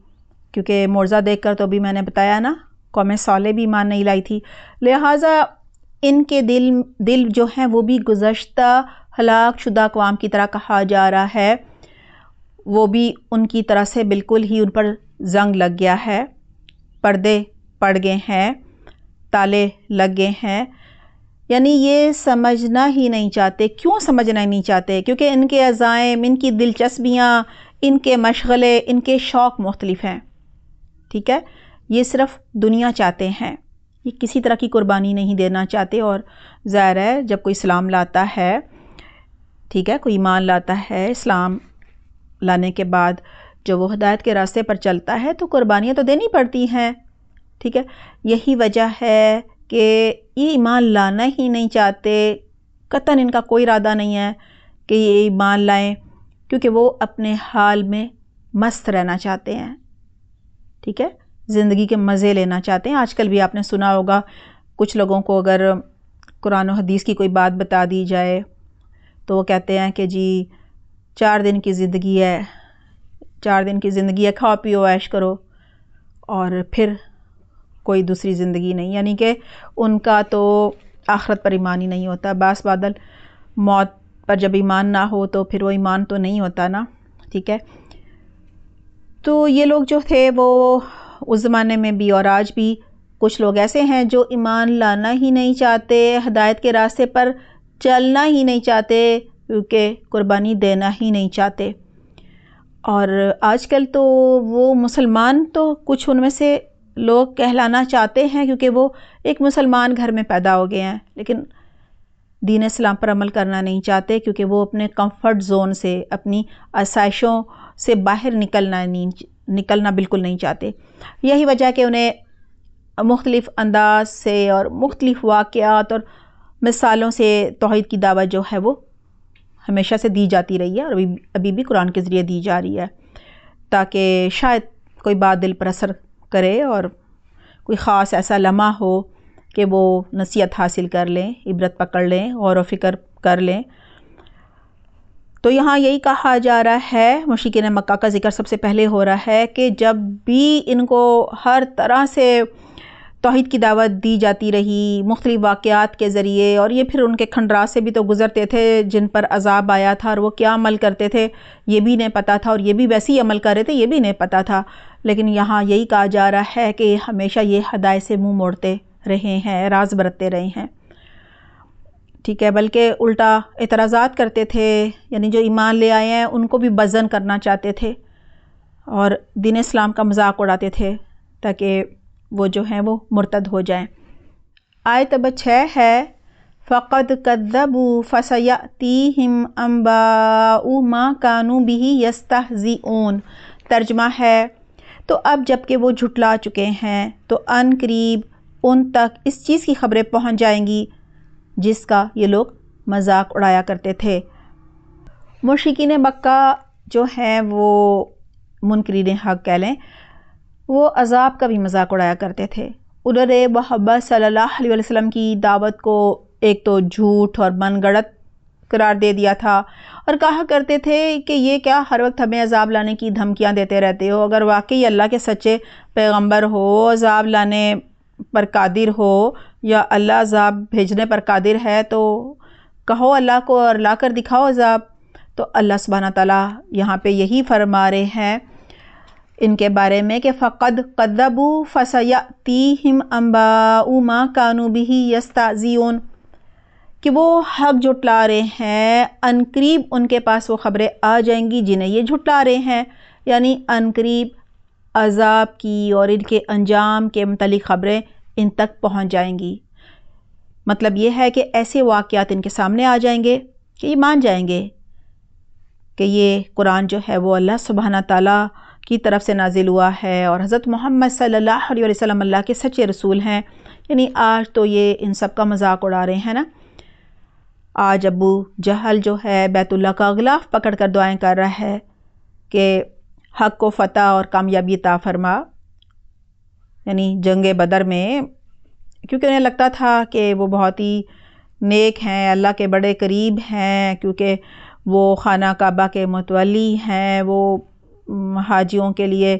کیونکہ معجزہ دیکھ کر تو بھی میں نے بتایا نا قوم صالح بھی ایمان نہیں لائی تھی. لہٰذا ان کے دل جو ہیں وہ بھی گزشتہ ہلاک شدہ اقوام کی طرح کہا جا رہا ہے، وہ بھی ان کی طرح سے بالکل ہی ان پر زنگ لگ گیا ہے، پردے پڑ گئے ہیں، تالے لگ گئے ہیں. یعنی یہ سمجھنا ہی نہیں چاہتے. کیوں سمجھنا ہی نہیں چاہتے؟ کیونکہ ان کے عزائم، ان کی دلچسپیاں، ان کے مشغلے، ان کے شوق مختلف ہیں. ٹھیک ہے، یہ صرف دنیا چاہتے ہیں، یہ کسی طرح کی قربانی نہیں دینا چاہتے. اور ظاہر ہے جب کوئی اسلام لاتا ہے، ٹھیک ہے، کوئی ایمان لاتا ہے، اسلام لانے کے بعد جو وہ ہدایت کے راستے پر چلتا ہے تو قربانیاں تو دینی پڑتی ہیں. ٹھیک ہے، یہی وجہ ہے کہ یہ ایمان لانا ہی نہیں چاہتے. قطعاً ان کا کوئی ارادہ نہیں ہے کہ یہ ایمان لائیں، کیونکہ وہ اپنے حال میں مست رہنا چاہتے ہیں. ٹھیک ہے، زندگی کے مزے لینا چاہتے ہیں. آج کل بھی آپ نے سنا ہوگا کچھ لوگوں کو اگر قرآن و حدیث کی کوئی بات بتا دی جائے تو وہ کہتے ہیں کہ جی 4 دن کی زندگی ہے، 4 دن کی زندگی ہے، کھاؤ پیو عیش کرو، اور پھر کوئی دوسری زندگی نہیں. یعنی کہ ان کا تو آخرت پر ایمان ہی نہیں ہوتا. باس بادل موت پر جب ایمان نہ ہو تو پھر وہ ایمان تو نہیں ہوتا نا. ٹھیک ہے. تو یہ لوگ جو تھے وہ اس زمانے میں بھی اور آج بھی کچھ لوگ ایسے ہیں جو ایمان لانا ہی نہیں چاہتے، ہدایت کے راستے پر چلنا ہی نہیں چاہتے، کیونکہ قربانی دینا ہی نہیں چاہتے. اور آج کل تو وہ مسلمان تو کچھ ان میں سے لوگ کہلانا چاہتے ہیں کیونکہ وہ ایک مسلمان گھر میں پیدا ہو گئے ہیں، لیکن دین اسلام پر عمل کرنا نہیں چاہتے کیونکہ وہ اپنے کمفرٹ زون سے، اپنی آسائشوں سے باہر نکلنا بالکل نہیں چاہتے. یہی وجہ کہ انہیں مختلف انداز سے اور مختلف واقعات اور مثالوں سے توحید کی دعوت جو ہے وہ ہمیشہ سے دی جاتی رہی ہے اور ابھی بھی قرآن کے ذریعے دی جا رہی ہے، تاکہ شاید کوئی بات دل پر اثر کرے اور کوئی خاص ایسا لمحہ ہو کہ وہ نصیحت حاصل کر لیں، عبرت پکڑ لیں، غور و فکر کر لیں. تو یہاں یہی کہا جا رہا ہے، مشرکین مکہ کا ذکر سب سے پہلے ہو رہا ہے کہ جب بھی ان کو ہر طرح سے توحید کی دعوت دی جاتی رہی مختلف واقعات کے ذریعے، اور یہ پھر ان کے کھنڈرات سے بھی تو گزرتے تھے جن پر عذاب آیا تھا، اور وہ کیا عمل کرتے تھے یہ بھی نہیں پتہ تھا، اور یہ بھی ویسے ہی عمل کر رہے تھے یہ بھی نہیں پتہ تھا. لیکن یہاں یہی کہا جا رہا ہے کہ ہمیشہ یہ ہدایت سے منہ موڑتے رہے ہیں، راز برتتے رہے ہیں. ٹھیک ہے. بلکہ الٹا اعتراضات کرتے تھے، یعنی جو ایمان لے آئے ہیں ان کو بھی بدظن کرنا چاہتے تھے اور دین اسلام کا مذاق اڑاتے تھے تاکہ وہ جو ہیں وہ مرتد ہو جائیں. آیت نمبر 6 ہے فَقَدْ كَذَّبُوا فَسَيَأْتِيهِمْ أَنْبَاءُ مَا كَانُوا بِهِ يَسْتَهْزِئُونَ. ترجمہ ہے تو اب جب کہ وہ جھٹلا چکے ہیں تو ان قریب ان تک اس چیز کی خبریں پہنچ جائیں گی جس کا یہ لوگ مذاق اڑایا کرتے تھے. مشرکین مکہ جو ہیں وہ منکرین حق کہہ لیں، وہ عذاب کا بھی مذاق اڑایا کرتے تھے. انہوں نے محمد صلی اللہ علیہ وسلم کی دعوت کو ایک تو جھوٹ اور من گڑت قرار دے دیا تھا اور کہا کرتے تھے کہ یہ کیا ہر وقت ہمیں عذاب لانے کی دھمکیاں دیتے رہتے ہو، اگر واقعی اللہ کے سچے پیغمبر ہو، عذاب لانے پر قادر ہو یا اللہ عذاب بھیجنے پر قادر ہے تو کہو اللہ کو اور لا کر دکھاؤ عذاب. تو اللہ سبحانہ تعالیٰ یہاں پہ یہی فرما رہے ہیں ان کے بارے میں کہ فَقَدْ كَذَّبُوا فَسَيَأْتِيهِمْ أَنْبَاءُ مَا كَانُوا بِهِ يَسْتَهْزِئُونَ کہ وہ حق جھٹلا رہے ہیں، ان قریب ان کے پاس وہ خبریں آ جائیں گی جنہیں یہ جھٹلا رہے ہیں. یعنی ان قریب عذاب کی اور ان کے انجام کے متعلق خبریں ان تک پہنچ جائیں گی. مطلب یہ ہے کہ ایسے واقعات ان کے سامنے آ جائیں گے کہ یہ مان جائیں گے کہ یہ قرآن جو ہے وہ اللہ سبحانہ تعالیٰ کی طرف سے نازل ہوا ہے اور حضرت محمد صلی اللہ علیہ وسلم اللہ کے سچے رسول ہیں. یعنی آج تو یہ ان سب کا مذاق اڑا رہے ہیں نا. آج ابو جہل جو ہے بیت اللہ کا غلاف پکڑ کر دعائیں کر رہا ہے کہ حق کو فتح اور کامیابی عطا فرما. یعنی جنگ بدر میں کیونکہ انہیں لگتا تھا کہ وہ بہت ہی نیک ہیں، اللہ کے بڑے قریب ہیں، کیونکہ وہ خانہ کعبہ کے متولی ہیں، وہ حاجیوں کے لیے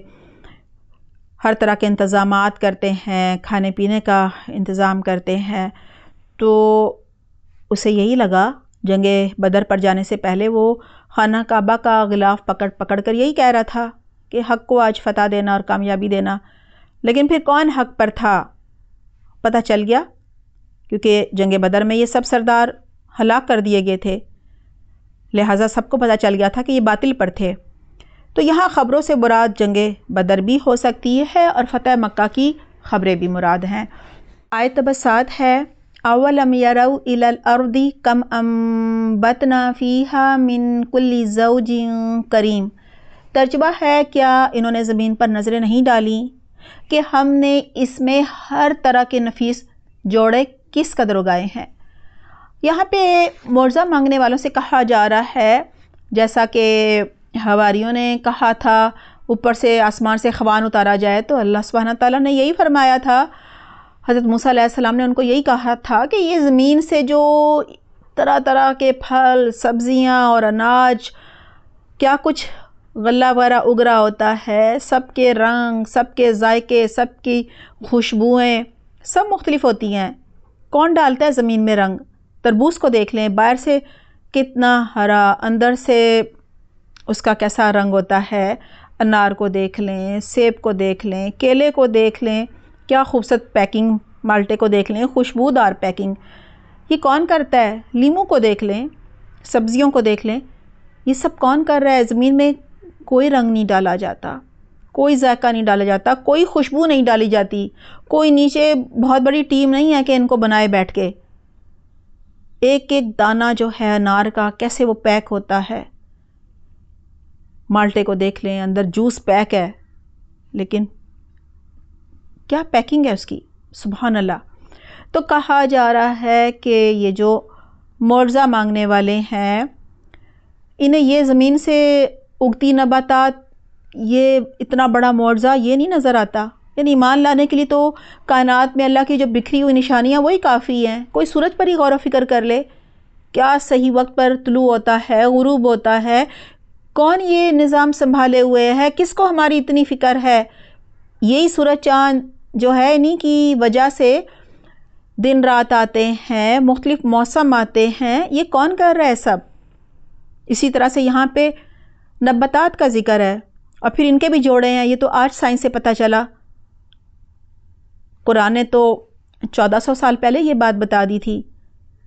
ہر طرح کے انتظامات کرتے ہیں، کھانے پینے کا انتظام کرتے ہیں. تو اسے یہی لگا جنگ بدر پر جانے سے پہلے وہ خانہ کعبہ کا غلاف پکڑ کر یہی کہہ رہا تھا کہ حق کو آج فتح دینا اور کامیابی دینا. لیکن پھر کون حق پر تھا پتہ چل گیا، کیونکہ جنگ بدر میں یہ سب سردار ہلاک کر دیے گئے تھے، لہٰذا سب کو پتہ چل گیا تھا کہ یہ باطل پر تھے. تو یہاں خبروں سے مراد جنگ بدر بھی ہو سکتی ہے اور فتح مکہ کی خبریں بھی مراد ہیں. آیت نمبر 7 ہے اولم یروا الی الارض کم انبتنا فیہا من کل زوج کریم. ترجمہ ہے کیا انہوں نے زمین پر نظریں نہیں ڈالیں کہ ہم نے اس میں ہر طرح کے نفیس جوڑے کس قدر اگائے ہیں. یہاں پہ معجزہ مانگنے والوں سے کہا جا رہا ہے جیسا کہ حواریوں نے کہا تھا اوپر سے آسمان سے خوان اتارا جائے، تو اللہ سبحانہ تعالیٰ نے یہی فرمایا تھا حضرت موسیٰ علیہ السلام نے ان کو یہی کہا تھا کہ یہ زمین سے جو طرح طرح کے پھل، سبزیاں اور اناج کیا کچھ غلہ وغیرہ اگ رہا ہوتا ہے، سب کے رنگ، سب کے ذائقے، سب کی خوشبوئیں سب مختلف ہوتی ہیں۔ کون ڈالتا ہے زمین میں رنگ؟ تربوز کو دیکھ لیں، باہر سے کتنا ہرا، اندر سے اس کا کیسا رنگ ہوتا ہے۔ انار کو دیکھ لیں، سیب کو دیکھ لیں، کیلے کو دیکھ لیں، کیا خوبصورت پیکنگ، مالٹے کو دیکھ لیں، خوشبودار پیکنگ۔ یہ کون کرتا ہے؟ لیموں کو دیکھ لیں، سبزیوں کو دیکھ لیں، یہ سب کون کر رہا ہے؟ زمین میں کوئی رنگ نہیں ڈالا جاتا، کوئی ذائقہ نہیں ڈالا جاتا، کوئی خوشبو نہیں ڈالی جاتی، کوئی نیچے بہت بڑی ٹیم نہیں ہے کہ ان کو بنائے بیٹھ کے۔ ایک ایک دانہ جو ہے انار کا کیسے وہ پیک ہوتا ہے۔ مالٹے کو دیکھ لیں، اندر جوس پیک ہے، لیکن کیا پیکنگ ہے اس کی، سبحان اللہ۔ تو کہا جا رہا ہے کہ یہ جو معجزہ مانگنے والے ہیں، انہیں یہ زمین سے اگتی نباتات، یہ اتنا بڑا معجزہ یہ نہیں نظر آتا۔ یعنی ایمان لانے کے لیے تو کائنات میں اللہ کی جو بکھری ہوئی نشانیاں وہی کافی ہیں۔ کوئی سورج پر ہی غور و فکر کر لے، کیا صحیح وقت پر طلوع ہوتا ہے، غروب ہوتا ہے، کون یہ نظام سنبھالے ہوئے ہے، کس کو ہماری اتنی فکر ہے۔ یہی سورج چاند جو ہے انہی کی وجہ سے دن رات آتے ہیں، مختلف موسم آتے ہیں، یہ کون کر رہا ہے سب۔ اسی طرح سے یہاں پہ نباتات کا ذکر ہے، اور پھر ان کے بھی جوڑے ہیں، یہ تو آج سائنس سے پتہ چلا۔ قرآن نے تو 1400 سال پہلے یہ بات بتا دی تھی،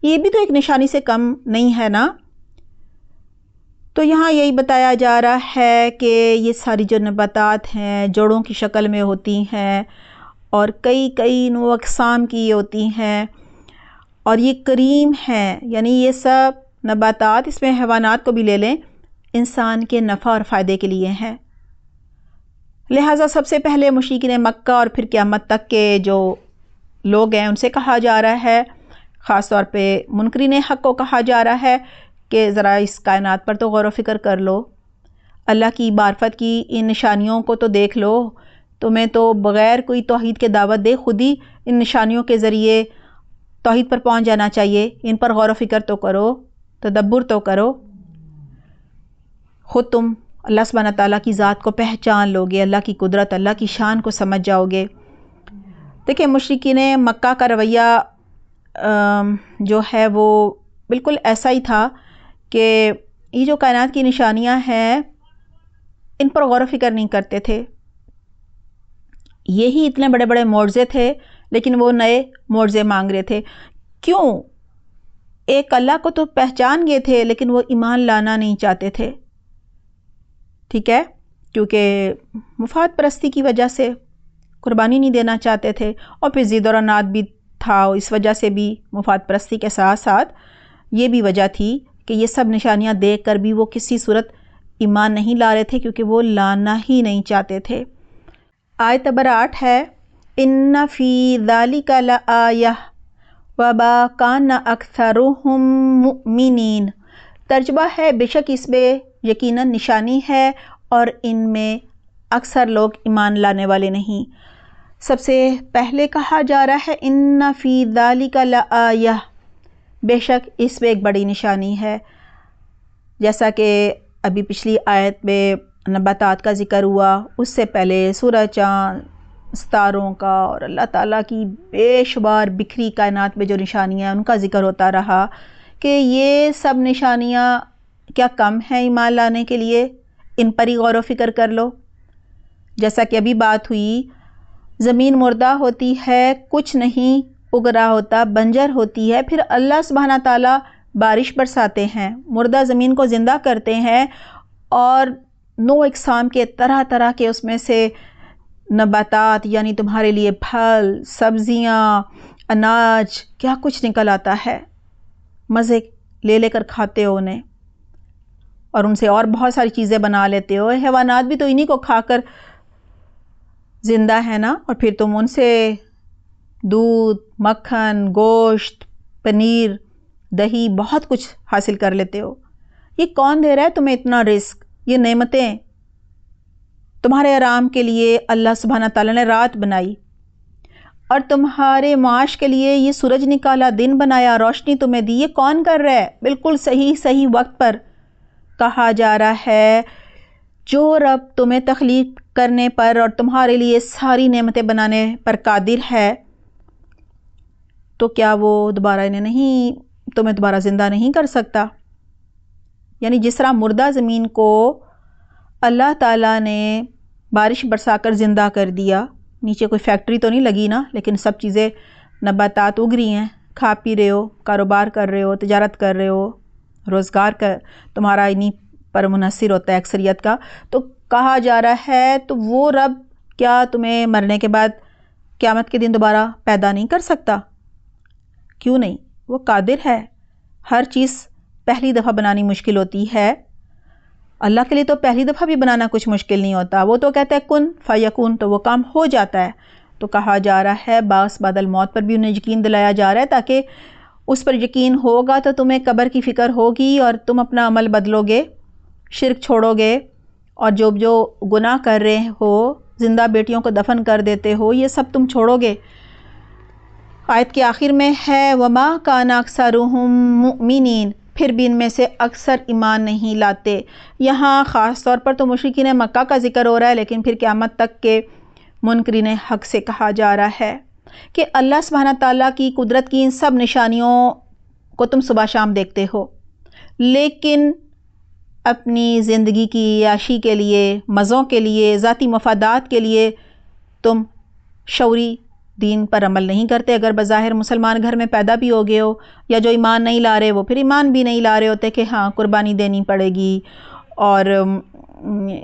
یہ بھی تو ایک نشانی سے کم نہیں ہے نا۔ تو یہاں یہی بتایا جا رہا ہے کہ یہ ساری جو نباتات ہیں جوڑوں کی شکل میں ہوتی ہیں، اور کئی نوع اقسام کی ہوتی ہیں، اور یہ کریم ہیں، یعنی یہ سب نباتات، اس میں حیوانات کو بھی لے لیں، انسان کے نفع اور فائدے کے لیے ہیں۔ لہٰذا سب سے پہلے مشرکین مکہ اور پھر قیامت تک کے جو لوگ ہیں ان سے کہا جا رہا ہے، خاص طور پہ منکرین حق کو کہا جا رہا ہے کہ ذرا اس کائنات پر تو غور و فکر کر لو، اللہ کی معرفت کی ان نشانیوں کو تو دیکھ لو، تمہیں تو بغیر کوئی توحید کے دعوت دے خود ہی ان نشانیوں کے ذریعے توحید پر پہنچ جانا چاہیے، ان پر غور و فکر تو کرو، تدبر تو کرو، خود تم اللہ سبحانہ تعالیٰ کی ذات کو پہچان لو گے، اللہ کی قدرت، اللہ کی شان کو سمجھ جاؤ گے۔ دیکھیں مشرکین مکہ کا رویہ جو ہے وہ بالکل ایسا ہی تھا کہ یہ جو کائنات کی نشانیاں ہیں ان پر غور و فکر نہیں کرتے تھے، یہی اتنے بڑے بڑے معجزے تھے، لیکن وہ نئے معجزے مانگ رہے تھے۔ کیوں؟ ایک اللہ کو تو پہچان گئے تھے، لیکن وہ ایمان لانا نہیں چاہتے تھے، ٹھیک ہے، کیونکہ مفاد پرستی کی وجہ سے قربانی نہیں دینا چاہتے تھے، اور پھر ضد اور عناد بھی تھا، اس وجہ سے بھی مفاد پرستی کے ساتھ ساتھ یہ بھی وجہ تھی کہ یہ سب نشانیاں دیکھ کر بھی وہ کسی صورت ایمان نہیں لا رہے تھے، کیونکہ وہ لانا ہی نہیں چاہتے تھے۔ آیت نمبر 8 ہے، ان فی ذالک لآیہ وما کان اکثرہم مؤمنین۔ ترجمہ ہے بے شک اس میں یقیناً نشانی ہے اور ان میں اکثر لوگ ایمان لانے والے نہیں۔ سب سے پہلے کہا جا رہا ہے ان فی ذالک لآیہ، بے شک اس میں ایک بڑی نشانی ہے۔ جیسا کہ ابھی پچھلی آیت میں نباتات کا ذکر ہوا، اس سے پہلے سورج چاند ستاروں کا اور اللہ تعالیٰ کی بے شمار بکھری کائنات میں جو نشانیاں ہیں ان کا ذکر ہوتا رہا کہ یہ سب نشانیاں کیا کم ہیں ایمان لانے کے لیے، ان پر ہی غور و فکر کر لو۔ جیسا کہ ابھی بات ہوئی، زمین مردہ ہوتی ہے، کچھ نہیں اگ رہا ہوتا، بنجر ہوتی ہے، پھر اللہ سبحانہ تعالیٰ بارش برساتے ہیں، مردہ زمین کو زندہ کرتے ہیں، اور نو اقسام کے طرح طرح کے اس میں سے نباتات، یعنی تمہارے لیے پھل، سبزیاں، اناج، کیا کچھ نکل آتا ہے، مزے لے لے کر کھاتے ہو انہیں، اور ان سے اور بہت ساری چیزیں بنا لیتے ہو۔ حیوانات بھی تو انہی کو کھا کر زندہ ہے نا، اور پھر تم ان سے دودھ، مکھن، گوشت، پنیر، دہی، بہت کچھ حاصل کر لیتے ہو۔ یہ کون دے رہا ہے تمہیں اتنا رزق، یہ نعمتیں؟ تمہارے آرام کے لیے اللہ سبحانہ تعالیٰ نے رات بنائی، اور تمہارے معاش کے لیے یہ سورج نکالا، دن بنایا، روشنی تمہیں دی، یہ کون کر رہا ہے؟ بالکل صحیح وقت پر کہا جا رہا ہے جو رب تمہیں تخلیق کرنے پر اور تمہارے لیے ساری نعمتیں بنانے پر قادر ہے، تو کیا وہ تمہیں دوبارہ زندہ نہیں کر سکتا؟ یعنی جس طرح مردہ زمین کو اللہ تعالیٰ نے بارش برسا کر زندہ کر دیا، نیچے کوئی فیکٹری تو نہیں لگی نا، لیکن سب چیزیں نباتات اگ رہی ہیں، کھا پی رہے ہو، کاروبار کر رہے ہو، تجارت کر رہے ہو، روزگار تمہارا انہی پر منحصر ہوتا ہے اکثریت کا، تو کہا جا رہا ہے تو وہ رب کیا تمہیں مرنے کے بعد قیامت کے دن دوبارہ پیدا نہیں کر سکتا؟ کیوں نہیں؟ وہ قادر ہے۔ ہر چیز پہلی دفعہ بنانی مشکل ہوتی ہے، اللہ کے لیے تو پہلی دفعہ بھی بنانا کچھ مشکل نہیں ہوتا، وہ تو کہتا ہے کن فیکون، تو وہ کام ہو جاتا ہے۔ تو کہا جا رہا ہے باعث بعد الموت پر بھی انہیں یقین دلایا جا رہا ہے، تاکہ اس پر یقین ہوگا تو تمہیں قبر کی فکر ہوگی اور تم اپنا عمل بدلو گے، شرک چھوڑو گے، اور جو گناہ کر رہے ہو، زندہ بیٹیوں کو دفن کر دیتے ہو، یہ سب تم چھوڑو گے۔ آیت کے آخر میں ہے وَمَا كَانَ أَكْثَرُهُم مُؤْمِنِينَ، پھر بھی ان میں سے اکثر ایمان نہیں لاتے۔ یہاں خاص طور پر تو مشرکین مکہ کا ذکر ہو رہا ہے، لیکن پھر قیامت تک کے منکرین حق سے کہا جا رہا ہے کہ اللہ سبحانہ تعالیٰ کی قدرت کی ان سب نشانیوں کو تم صبح شام دیکھتے ہو، لیکن اپنی زندگی کی عیاشی کے لیے، مزوں کے لیے، ذاتی مفادات کے لیے تم شعوری دین پر عمل نہیں کرتے۔ اگر بظاہر مسلمان گھر میں پیدا بھی ہو گئے ہو، یا جو ایمان نہیں لا رہے وہ پھر ایمان بھی نہیں لا رہے ہوتے کہ ہاں قربانی دینی پڑے گی، اور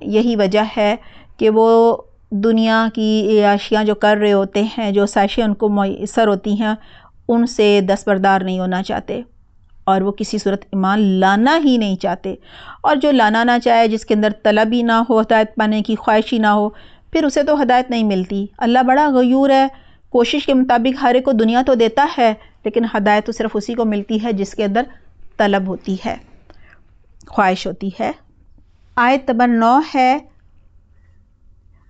یہی وجہ ہے کہ وہ دنیا کی عیاشیاں جو کر رہے ہوتے ہیں، جو سائشیں ان کو میسر ہوتی ہیں، ان سے دستبردار نہیں ہونا چاہتے، اور وہ کسی صورت ایمان لانا ہی نہیں چاہتے۔ اور جو لانا نہ چاہے، جس کے اندر طلب ہی نہ ہو، ہدایت پانے کی خواہش ہی نہ ہو، پھر اسے تو ہدایت نہیں ملتی۔ اللہ بڑا غیور ہے، کوشش کے مطابق ہر ایک کو دنیا تو دیتا ہے، لیکن ہدایت تو صرف اسی کو ملتی ہے جس کے اندر طلب ہوتی ہے، خواہش ہوتی ہے۔ آیت نمبر 9 ہے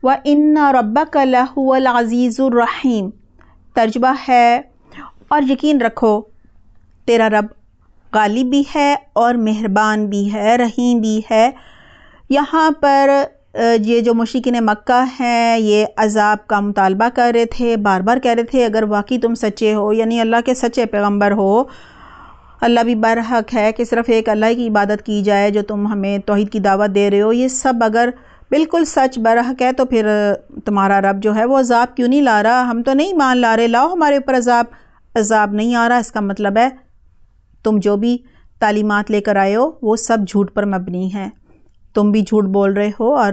وَإِنَّ رَبَّكَ لَهُوَ الْعَزِيزُ الرَّحِيمُ، ترجمہ ہے اور یقین رکھو تیرا رب غالب بھی ہے اور مہربان بھی ہے، رحیم بھی ہے۔ یہاں پر یہ جو مشرکین مکہ ہیں، یہ عذاب کا مطالبہ کر رہے تھے، بار بار کہہ رہے تھے اگر واقعی تم سچے ہو، یعنی اللہ کے سچے پیغمبر ہو، اللہ بھی برحق ہے کہ صرف ایک اللہ کی عبادت کی جائے جو تم ہمیں توحید کی دعوت دے رہے ہو، یہ سب اگر بالکل سچ برحق ہے تو پھر تمہارا رب جو ہے وہ عذاب کیوں نہیں لا رہا؟ ہم تو نہیں مان لا رہے، لاؤ ہمارے اوپر عذاب نہیں آ رہا۔ اس کا مطلب ہے تم جو بھی تعلیمات لے کر آئے ہو وہ سب جھوٹ پر مبنی ہیں، تم بھی جھوٹ بول رہے ہو اور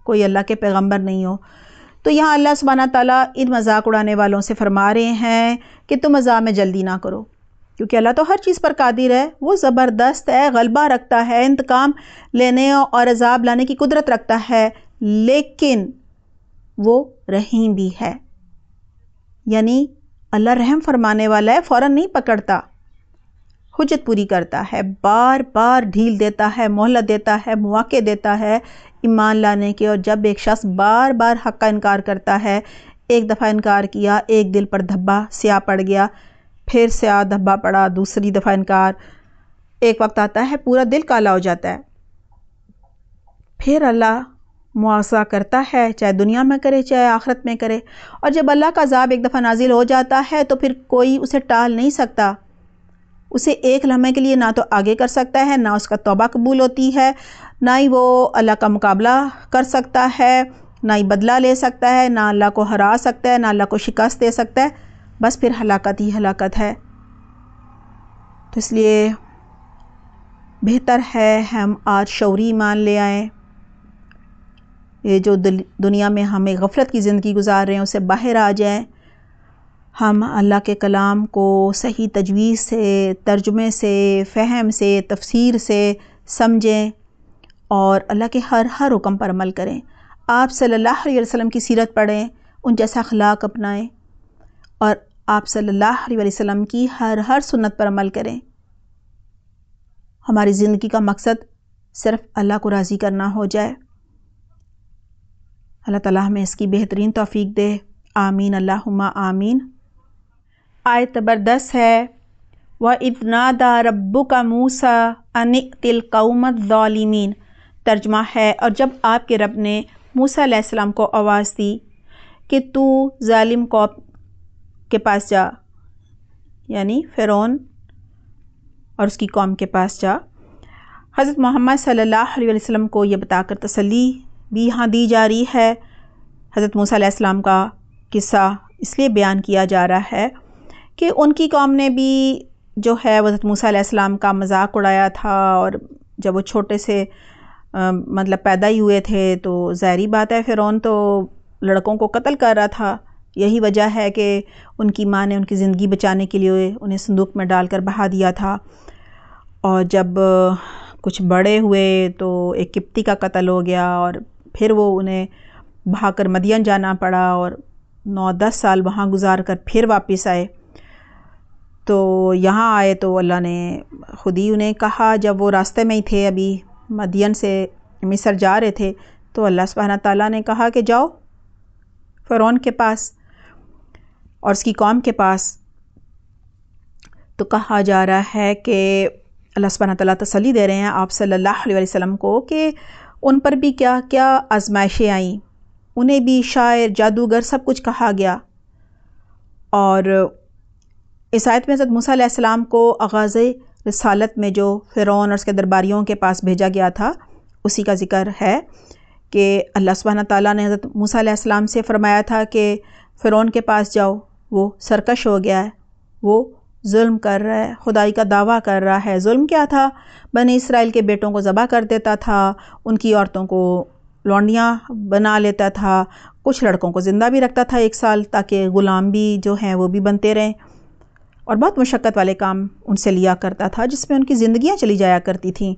کوئی اللہ کے پیغمبر نہیں ہو۔ تو یہاں اللہ سبحانہ تعالیٰ ان مذاق اڑانے والوں سے فرما رہے ہیں کہ تم عذاب میں جلدی نہ کرو، کیونکہ اللہ تو ہر چیز پر قادر ہے، وہ زبردست ہے، غلبہ رکھتا ہے، انتقام لینے اور عذاب لانے کی قدرت رکھتا ہے، لیکن وہ رحیم بھی ہے، یعنی اللہ رحم فرمانے والا ہے، فوراً نہیں پکڑتا، حجت پوری کرتا ہے، بار بار ڈھیل دیتا ہے، مہلت دیتا ہے، مواقع دیتا ہے ایمان لانے کے۔ اور جب ایک شخص بار بار حق کا انکار کرتا ہے، ایک دفعہ انکار کیا، ایک دل پر دھبا سیاہ پڑ گیا، پھر سیاہ دھبا پڑا، دوسری دفعہ انکار، ایک وقت آتا ہے پورا دل کالا ہو جاتا ہے، پھر اللہ مواخذہ کرتا ہے، چاہے دنیا میں کرے چاہے آخرت میں کرے۔ اور جب اللہ کا عذاب ایک دفعہ نازل ہو جاتا ہے تو پھر کوئی اسے ٹال نہیں سکتا، اسے ایک لمحے کے لیے نہ تو آگے کر سکتا ہے، نہ اس کا توبہ قبول ہوتی ہے، نہ ہی وہ اللہ کا مقابلہ کر سکتا ہے، نہ ہی بدلہ لے سکتا ہے، نہ اللہ کو ہرا سکتا ہے، نہ اللہ کو شکست دے سکتا ہے، بس پھر ہلاکت ہی ہلاکت ہے۔ تو اس لیے بہتر ہے ہم آج شعوری ایمان لے آئیں، یہ جو دنیا میں ہمیں غفلت کی زندگی گزار رہے ہیں اسے باہر آ جائیں، ہم اللہ کے کلام کو صحیح تجویز سے، ترجمے سے، فہم سے، تفسیر سے سمجھیں اور اللہ کے ہر حکم پر عمل کریں۔ آپ صلی اللہ علیہ وسلم کی سیرت پڑھیں، ان جیسا اخلاق اپنائیں، اور آپ صلی اللہ علیہ وسلم کی ہر سنت پر عمل کریں۔ ہماری زندگی کا مقصد صرف اللہ کو راضی کرنا ہو جائے۔ اللہ تعالیٰ ہمیں اس کی بہترین توفیق دے۔ آمین اللہم آمین۔ آیت نمبر 10 ہے وَإِذْ نَادَى رَبُّكَ مُوسَىٰ أَنِ ائْتِ الْقَوْمَ الظَّالِمِينَ۔ ترجمہ ہے اور جب آپ کے رب نے موسیٰ علیہ السلام کو آواز دی کہ تو ظالم قوم کے پاس جا، یعنی فرعون اور اس کی قوم کے پاس جا۔ حضرت محمد صلی اللہ علیہ وسلم کو یہ بتا کر تسلی بھی یہاں دی جا رہی ہے۔ حضرت موسیٰ علیہ السلام کا قصہ اس لیے بیان کیا جا رہا ہے کہ ان کی قوم نے بھی جو ہے حضرت موسیٰ علیہ السلام کا مذاق اڑایا تھا، اور جب وہ چھوٹے سے مطلب پیدا ہی ہوئے تھے تو ظاہری بات ہے فرعون تو لڑکوں کو قتل کر رہا تھا۔ یہی وجہ ہے کہ ان کی ماں نے ان کی زندگی بچانے کے لیے انہیں صندوق میں ڈال کر بہا دیا تھا، اور جب کچھ بڑے ہوئے تو ایک قبطی کا قتل ہو گیا، اور پھر وہ انہیں بہا کر مدین جانا پڑا، اور 9-10 سال وہاں گزار کر پھر واپس آئے۔ تو یہاں آئے تو اللہ نے خود ہی انہیں کہا، جب وہ راستے میں ہی تھے ابھی مدین سے مصر جا رہے تھے، تو اللہ سبحانہ تعالیٰ نے کہا کہ جاؤ فرعون کے پاس اور اس کی قوم کے پاس۔ تو کہا جا رہا ہے کہ اللہ سبحانہ تعالیٰ تسلی دے رہے ہیں آپ صلی اللہ علیہ وسلم کو کہ ان پر بھی کیا کیا آزمائشیں آئیں، انہیں بھی شاعر، جادوگر سب کچھ کہا گیا۔ اور اس آیت میں حضرت موسیٰ علیہ السلام کو آغاز رسالت میں جو فرعون اور اس کے درباریوں کے پاس بھیجا گیا تھا اسی کا ذکر ہے کہ اللہ سبحانہ تعالیٰ نے حضرت موسیٰ علیہ السلام سے فرمایا تھا کہ فرعون کے پاس جاؤ، وہ سرکش ہو گیا ہے، وہ ظلم کر رہا ہے، خدائی کا دعویٰ کر رہا ہے۔ ظلم کیا تھا؟ بنی اسرائیل کے بیٹوں کو ذبح کر دیتا تھا، ان کی عورتوں کو لونڈیاں بنا لیتا تھا، کچھ لڑکوں کو زندہ بھی رکھتا تھا 1 سال تاکہ غلام بھی جو ہیں وہ بھی بنتے رہیں، اور بہت مشقت والے کام ان سے لیا کرتا تھا جس میں ان کی زندگیاں چلی جایا کرتی تھیں۔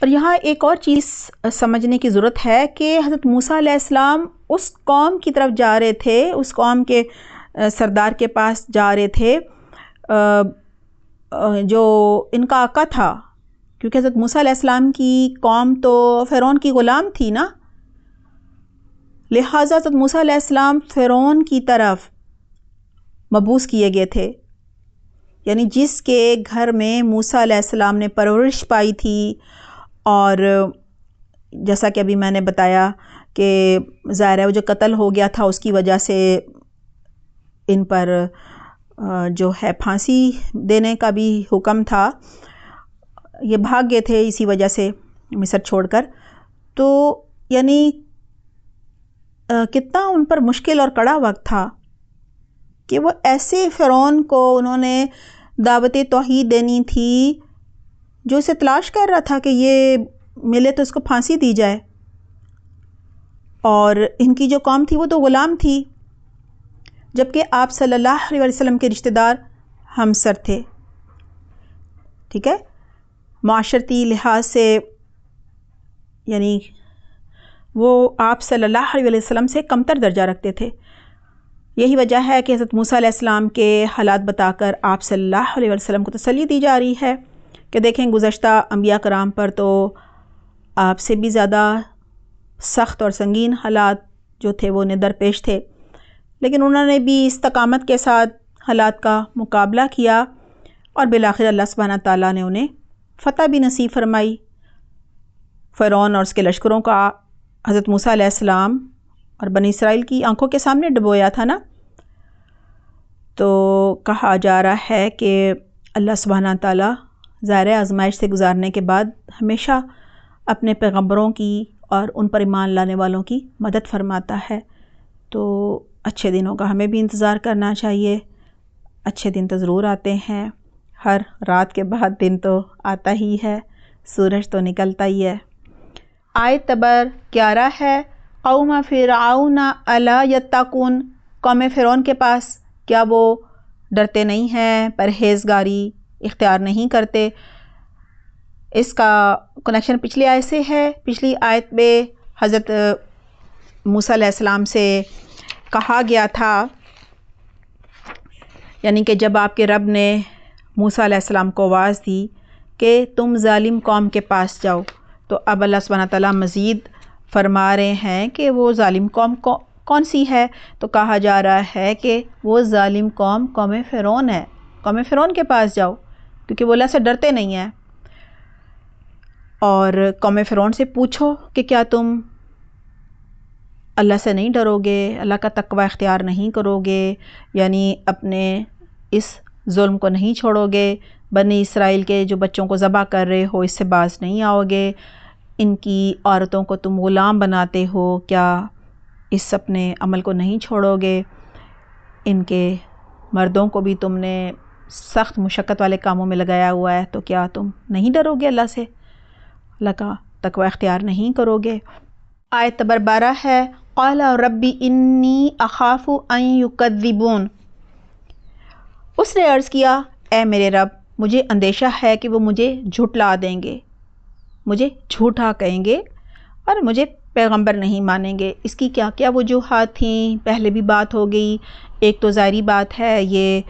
اور یہاں ایک اور چیز سمجھنے کی ضرورت ہے کہ حضرت موسیٰ علیہ السلام اس قوم کی طرف جا رہے تھے، اس قوم کے سردار کے پاس جا رہے تھے جو ان کا آقا تھا، کیونکہ حضرت موسیٰ علیہ السلام کی قوم تو فرعون کی غلام تھی نا، لہٰذا حضرت موسیٰ علیہ السلام فرعون کی طرف مبعوث کیے گئے تھے، یعنی جس کے گھر میں موسیٰ علیہ السلام نے پرورش پائی تھی، اور جیسا کہ ابھی میں نے بتایا کہ ظاہر ہے وہ جو قتل ہو گیا تھا اس کی وجہ سے ان پر جو ہے پھانسی دینے کا بھی حکم تھا، یہ بھاگ گئے تھے اسی وجہ سے مصر چھوڑ کر۔ تو یعنی کتنا ان پر مشکل اور کڑا وقت تھا کہ وہ ایسے فرعون کو انہوں نے دعوت توحید دینی تھی جو اسے تلاش کر رہا تھا کہ یہ ملے تو اس کو پھانسی دی جائے، اور ان کی جو قوم تھی وہ تو غلام تھی، جبکہ آپ صلی اللہ علیہ وسلم کے رشتہ دار ہمسر تھے، ٹھیک ہے، معاشرتی لحاظ سے یعنی وہ آپ صلی اللہ علیہ وسلم سے کمتر درجہ رکھتے تھے۔ یہی وجہ ہے کہ حضرت موسیٰ علیہ السلام کے حالات بتا کر آپ صلی اللہ علیہ وسلم کو تسلی دی جا رہی ہے کہ دیکھیں گزشتہ انبیاء کرام پر تو آپ سے بھی زیادہ سخت اور سنگین حالات جو تھے وہ انہیں درپیش تھے، لیکن انہوں نے بھی استقامت کے ساتھ حالات کا مقابلہ کیا، اور بالآخر اللہ سبحانہ تعالیٰ نے انہیں فتح بھی نصیب فرمائی۔ فرعون اور اس کے لشکروں کا حضرت موسیٰ علیہ السلام اور بنی اسرائیل کی آنکھوں کے سامنے ڈبویا تھا نا۔ تو کہا جا رہا ہے کہ اللہ سبحانہ تعالیٰ ظاہر آزمائش سے گزارنے کے بعد ہمیشہ اپنے پیغمبروں کی اور ان پر ایمان لانے والوں کی مدد فرماتا ہے۔ تو اچھے دنوں کا ہمیں بھی انتظار کرنا چاہیے، اچھے دن تو ضرور آتے ہیں، ہر رات کے بعد دن تو آتا ہی ہے، سورج تو نکلتا ہی ہے۔ آیت نمبر 11 ہے قوم فرعون الا یتقون، قوم فرعون کے پاس کیا وہ ڈرتے نہیں ہیں، پرہیزگاری اختیار نہیں کرتے؟ اس کا کنیکشن پچھلی آیت سے ہے۔ پچھلی آیت میں حضرت موسیٰ علیہ السلام سے کہا گیا تھا، یعنی کہ جب آپ کے رب نے موسیٰ علیہ السلام کو آواز دی کہ تم ظالم قوم کے پاس جاؤ، تو اب اللہ سبحانہ تعالیٰ مزید فرما رہے ہیں کہ وہ ظالم قوم کون سی ہے؟ تو کہا جا رہا ہے کہ وہ ظالم قوم فرعون ہے، قوم فرعون کے پاس جاؤ، کیونکہ وہ اللہ سے ڈرتے نہیں ہیں، اور قوم فرعون سے پوچھو کہ کیا تم اللہ سے نہیں ڈرو گے، اللہ کا تقوی اختیار نہیں کرو گے، یعنی اپنے اس ظلم کو نہیں چھوڑو گے، بنی اسرائیل کے جو بچوں کو ذبح کر رہے ہو اس سے باز نہیں آؤ گے، ان کی عورتوں کو تم غلام بناتے ہو، کیا اس اپنے عمل کو نہیں چھوڑو گے، ان کے مردوں کو بھی تم نے سخت مشقت والے کاموں میں لگایا ہوا ہے، تو کیا تم نہیں ڈرو گے اللہ سے، اللہ کا تقوی اختیار نہیں کرو گے۔ آیت نمبر 12 ہے قال ربی انی اخاف ان یکذبون، اس نے عرض کیا اے میرے رب مجھے اندیشہ ہے کہ وہ مجھے جھٹلا دیں گے، مجھے جھوٹا کہیں گے اور مجھے پیغمبر نہیں مانیں گے۔ اس کی کیا کیا وجوہات تھیں، پہلے بھی بات ہو گئی۔ ایک تو ظاہری بات ہے یہ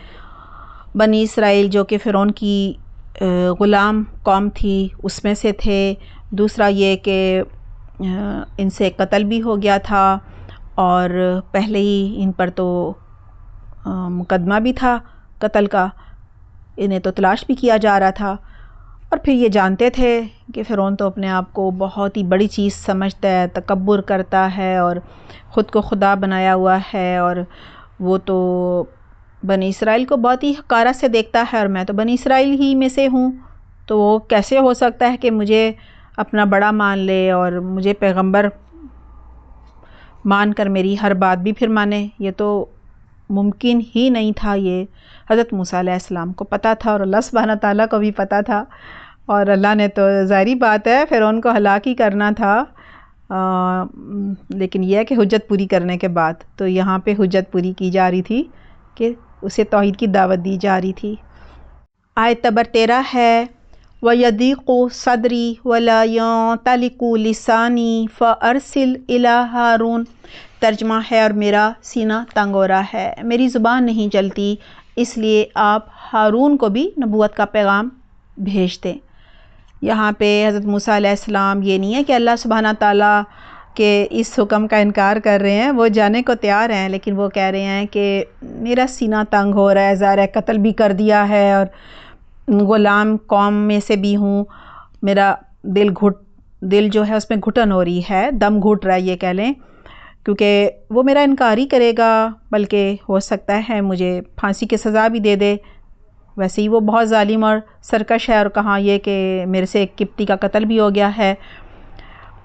بنی اسرائیل جو کہ فرعون کی غلام قوم تھی اس میں سے تھے، دوسرا یہ کہ ان سے قتل بھی ہو گیا تھا، اور پہلے ہی ان پر تو مقدمہ بھی تھا قتل کا، انہیں تو تلاش بھی کیا جا رہا تھا، اور پھر یہ جانتے تھے کہ فرعون تو اپنے آپ کو بہت ہی بڑی چیز سمجھتا ہے، تکبر کرتا ہے اور خود کو خدا بنایا ہوا ہے، اور وہ تو بنی اسرائیل کو بہت ہی حقارت سے دیکھتا ہے، اور میں تو بنی اسرائیل ہی میں سے ہوں، تو وہ کیسے ہو سکتا ہے کہ مجھے اپنا بڑا مان لے اور مجھے پیغمبر مان کر میری ہر بات بھی پھر مانے، یہ تو ممکن ہی نہیں تھا۔ یہ حضرت موسیٰ علیہ السلام کو پتہ تھا اور اللہ سبحانہ تعالیٰ کو بھی پتہ تھا، اور اللہ نے تو ظاہری بات ہے فرعون کو ہلاک ہی کرنا تھا، لیکن یہ ہے کہ حجت پوری کرنے کے بعد، تو یہاں پہ حجت پوری کی جا رہی تھی کہ اسے توحید کی دعوت دی جا رہی تھی۔ آیت نمبر 13 ہے وَيَضِيقُ صَدْرِي وَلَا يَنطَلِقُ لِسَانِي فَأَرْسِلْ إِلَىٰ ہارون، ترجمہ ہے اور میرا سینہ تنگ ہو رہا ہے، میری زبان نہیں چلتی، اس لیے آپ ہارون کو بھی نبوت کا پیغام بھیج دیں۔ یہاں پہ حضرت موسیٰ علیہ السلام یہ نہیں ہے کہ اللہ سبحانہ تعالیٰ کے اس حکم کا انکار کر رہے ہیں، وہ جانے کو تیار ہیں، لیکن وہ کہہ رہے ہیں کہ میرا سینہ تنگ ہو رہا ہے، ظاہر ہے قتل بھی کر دیا ہے اور غلام قوم میں سے بھی ہوں، میرا دل جو ہے اس میں گھٹن ہو رہی ہے، دم گھٹ رہا ہے یہ کہہ لیں، کیونکہ وہ میرا انکار ہی کرے گا، بلکہ ہو سکتا ہے مجھے پھانسی کی سزا بھی دے دے، ویسے ہی وہ بہت ظالم اور سرکش ہے، اور کہاں یہ کہ میرے سے ایک قبطی کا قتل بھی ہو گیا ہے۔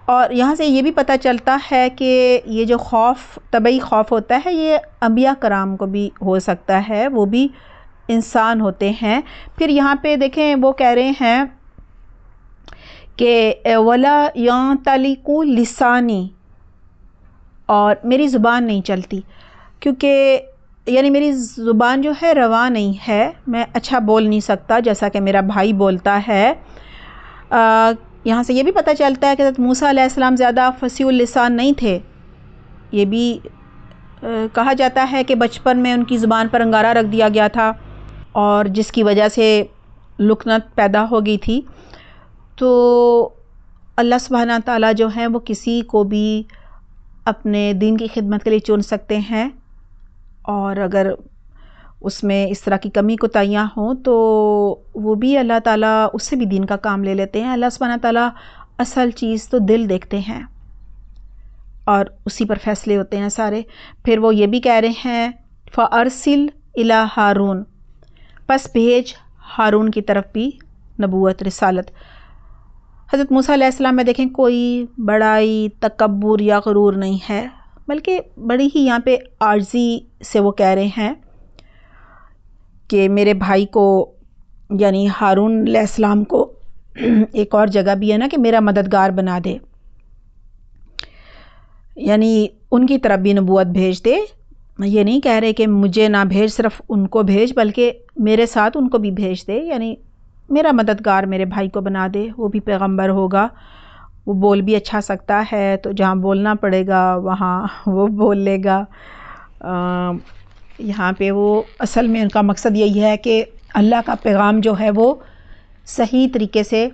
اور یہاں سے یہ بھی پتہ چلتا ہے کہ یہ جو خوف طبعی خوف ہوتا ہے یہ انبیاء کرام کو بھی ہو سکتا ہے، وہ بھی انسان ہوتے ہیں۔ پھر یہاں پہ دیکھیں وہ کہہ رہے ہیں کہ وَلَا يَنطَلِقُ لِسَانِي، اور میری زبان نہیں چلتی، کیونکہ یعنی میری زبان جو ہے رواں نہیں ہے، میں اچھا بول نہیں سکتا جیسا کہ میرا بھائی بولتا ہے۔ یہاں سے یہ بھی پتہ چلتا ہے کہ حضرت موسیٰ علیہ السلام زیادہ فصیح اللسان نہیں تھے، یہ بھی کہا جاتا ہے کہ بچپن میں ان کی زبان پر انگارہ رکھ دیا گیا تھا، اور جس کی وجہ سے لکنت پیدا ہو گئی تھی۔ تو اللہ سبحانہ تعالیٰ جو ہیں وہ کسی کو بھی اپنے دین کی خدمت کے لیے چن سکتے ہیں، اور اگر اس میں اس طرح کی کمی کوتاہیاں ہوں تو وہ بھی اللہ تعالیٰ اس سے بھی دین کا کام لے لیتے ہیں۔ اللہ سبحانہ تعالیٰ اصل چیز تو دل دیکھتے ہیں، اور اسی پر فیصلے ہوتے ہیں سارے۔ پھر وہ یہ بھی کہہ رہے ہیں فَأَرْسِلْ إِلَىٰ ہارون، پس بھیج ہارون کی طرف بھی نبوت رسالت۔ حضرت موسیٰ علیہ السلام میں دیکھیں کوئی بڑائی تکبر یا غرور نہیں ہے، بلکہ بڑی ہی یہاں پہ عاجزی سے وہ کہہ رہے ہیں کہ میرے بھائی کو یعنی ہارون علیہ السلام کو ایک اور جگہ بھی ہے نا کہ میرا مددگار بنا دے، یعنی ان کی طرف بھی نبوت بھیج دے، یہ نہیں کہہ رہے کہ مجھے نہ بھیج صرف ان کو بھیج بلکہ میرے ساتھ ان کو بھی بھیج دے، یعنی میرا مددگار میرے بھائی کو بنا دے، وہ بھی پیغمبر ہوگا، وہ بول بھی اچھا سکتا ہے، تو جہاں بولنا پڑے گا وہاں وہ بول لے گا۔ یہاں پہ وہ اصل میں ان کا مقصد یہی ہے کہ اللہ کا پیغام جو ہے وہ صحیح طریقے سے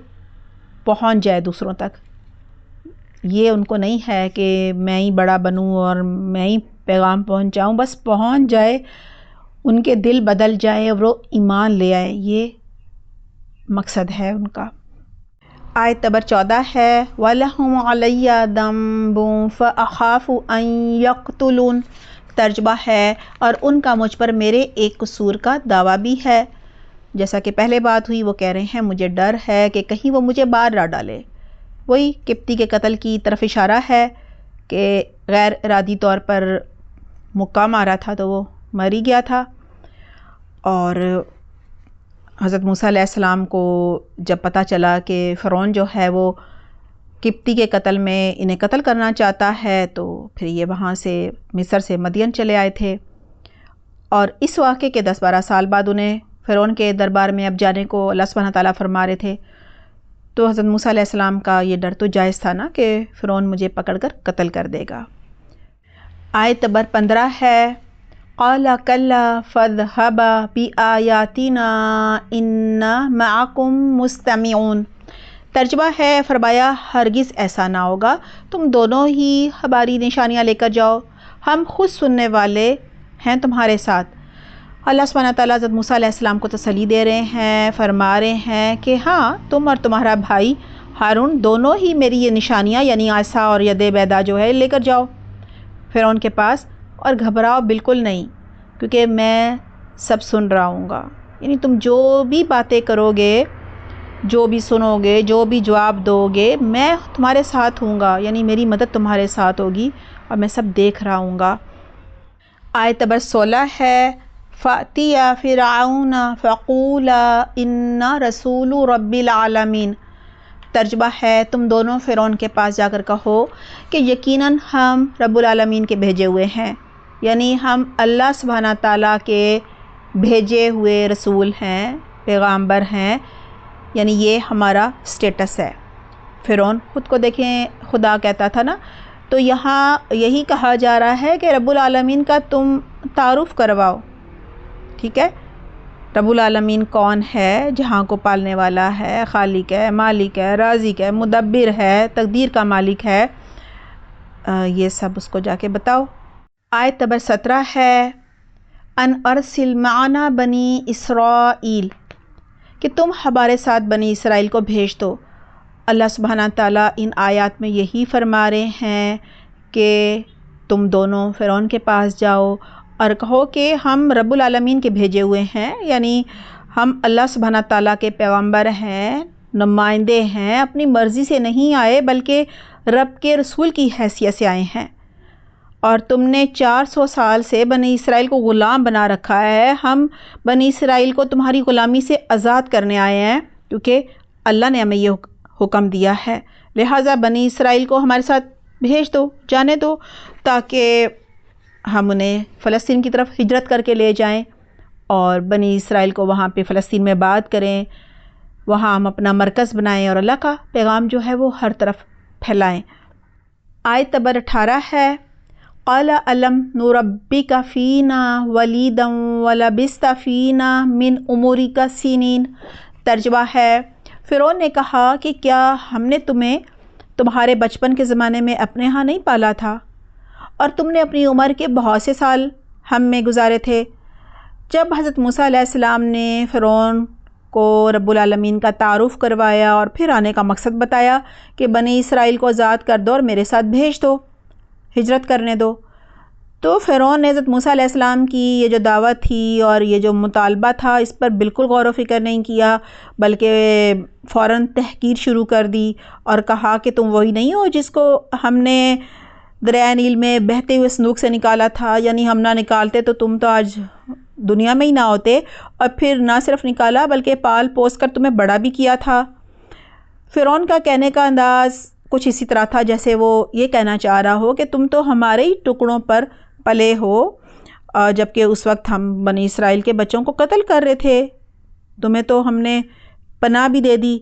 پہنچ جائے دوسروں تک، یہ ان کو نہیں ہے کہ میں ہی بڑا بنوں اور میں ہی پیغام پہنچاؤں، بس پہنچ جائے، ان کے دل بدل جائے اور وہ ایمان لے آئے، یہ مقصد ہے ان کا۔ آیت نمبر 14 ہے وَلَهُمْ عَلَيَّ ذَنْبٌ فَأَخَافُ أَنْ يَقْتُلُونِ، ترجمہ ہے اور ان کا مجھ پر میرے ایک قصور کا دعویٰ بھی ہے۔ جیسا کہ پہلے بات ہوئی، وہ کہہ رہے ہیں مجھے ڈر ہے کہ کہیں وہ مجھے مار نہ ڈالے۔ وہی قبطی کے قتل کی طرف اشارہ ہے کہ غیر ارادی طور پر مکہ مارا تھا تو وہ مر ہی گیا تھا، اور حضرت موسیٰ علیہ السلام کو جب پتہ چلا کہ فرعون جو ہے وہ قبطی کے قتل میں انہیں قتل کرنا چاہتا ہے، تو پھر یہ وہاں سے مصر سے مدین چلے آئے تھے، اور اس واقعے کے 10-12 سال بعد انہیں فرعون کے دربار میں اب جانے کو اللہ سبحانہ تعالیٰ فرما رہے تھے۔ تو حضرت موسیٰ علیہ السلام کا یہ ڈر تو جائز تھا نا کہ فرعون مجھے پکڑ کر قتل کر دے گا۔ آیت نمبر 15 ہے قَالَ كَلَّا فَاذْهَبَا بِآيَاتِنَا إِنَّا مَعَكُمْ مُسْتَمِعُونَ، ترجمہ ہے فرمایا ہرگز ایسا نہ ہوگا، تم دونوں ہی ہماری نشانیاں لے کر جاؤ، ہم خود سننے والے ہیں تمہارے ساتھ۔ اللہ سبحانہ تعالیٰ حضرت موسیٰ علیہ السلام کو تسلی دے رہے ہیں، فرما رہے ہیں کہ ہاں تم اور تمہارا بھائی ہارون دونوں ہی میری یہ نشانیاں یعنی عصا اور ید بیضا جو ہے لے کر جاؤ فرعون کے پاس، اور گھبراؤ بالکل نہیں، کیونکہ میں سب سن رہا ہوں گا۔ یعنی تم جو بھی باتیں کرو گے، جو بھی سنو گے، جو بھی جواب دو گے، میں تمہارے ساتھ ہوں گا، یعنی میری مدد تمہارے ساتھ ہوگی اور میں سب دیکھ رہا ہوں گا۔ آیت نمبر 16 ہے فَأْتِيَا فِرْعَوْنَ فَقُولَا إِنَّا رَسُولُ رَبِّ الْعَالَمِينَ، ترجمہ ہے تم دونوں فرعون کے پاس جا کر کہو کہ یقیناً ہم رب العالمین کے بھیجے ہوئے ہیں، یعنی ہم اللہ سبحانہ تعالیٰ کے بھیجے ہوئے رسول ہیں، پیغامبر ہیں، یعنی یہ ہمارا سٹیٹس ہے۔ فرعون خود کو دیکھیں خدا کہتا تھا نا، تو یہاں یہی کہا جا رہا ہے کہ رب العالمین کا تم تعارف کرواؤ، ٹھیک ہے؟ رب العالمین کون ہے؟ جہاں کو پالنے والا ہے، خالق ہے، مالک ہے، رازق ہے، مدبر ہے، تقدیر کا مالک ہے، یہ سب اس کو جا کے بتاؤ۔ آیت نمبر 17 ہے ان ارسل معنا بنی اسرائیل، کہ تم ہمارے ساتھ بنی اسرائیل کو بھیج دو۔ اللہ سبحانہ تعالیٰ ان آیات میں یہی فرما رہے ہیں کہ تم دونوں فرعون کے پاس جاؤ اور کہو کہ ہم رب العالمین کے بھیجے ہوئے ہیں، یعنی ہم اللہ سبحانہ تعالیٰ کے پیغمبر ہیں، نمائندے ہیں، اپنی مرضی سے نہیں آئے بلکہ رب کے رسول کی حیثیت سے آئے ہیں، اور تم نے 400 سال سے بنی اسرائیل کو غلام بنا رکھا ہے، ہم بنی اسرائیل کو تمہاری غلامی سے آزاد کرنے آئے ہیں، کیونکہ اللہ نے ہمیں یہ حکم دیا ہے، لہٰذا بنی اسرائیل کو ہمارے ساتھ بھیج دو، جانے دو، تاکہ ہم انہیں فلسطین کی طرف ہجرت کر کے لے جائیں اور بنی اسرائیل کو وہاں پہ فلسطین میں آباد کریں، وہاں ہم اپنا مرکز بنائیں اور اللہ کا پیغام جو ہے وہ ہر طرف پھیلائیں۔ آیت نمبر 18 ہے قَالَ أَلَمْ نُرَبِّكَ فِينَا وَلِيدًا وَلَبِثْتَ فِينَا مِنْ عُمُرِكَ سِنِينَ، ترجمہ ہے فرعون نے کہا کہ کیا ہم نے تمہیں تمہارے بچپن کے زمانے میں اپنے ہاں نہیں پالا تھا، اور تم نے اپنی عمر کے بہت سے سال ہم میں گزارے تھے۔ جب حضرت موسیٰ علیہ السلام نے فرعون کو رب العالمین کا تعارف کروایا اور پھر آنے کا مقصد بتایا کہ بنی اسرائیل کو آزاد کر دو اور میرے ساتھ بھیج دو، ہجرت کرنے دو، تو فرعون نے حضرت موسیٰ علیہ السلام کی یہ جو دعوت تھی اور یہ جو مطالبہ تھا اس پر بالکل غور و فکر نہیں کیا، بلکہ فوراً تحقیر شروع کر دی اور کہا کہ تم وہی نہیں ہو جس کو ہم نے دریائے نیل میں بہتے ہوئے صندوق سے نکالا تھا، یعنی ہم نہ نکالتے تو تم تو آج دنیا میں ہی نہ ہوتے، اور پھر نہ صرف نکالا بلکہ پال پوس کر تمہیں بڑا بھی کیا تھا۔ فرعون کا کہنے کا انداز کچھ اسی طرح تھا جیسے وہ یہ کہنا چاہ رہا ہو کہ تم تو ہمارے ہی ٹکڑوں پر پلے ہو، جبکہ اس وقت ہم بنی اسرائیل کے بچوں کو قتل کر رہے تھے، تمہیں تو ہم نے پناہ بھی دے دی۔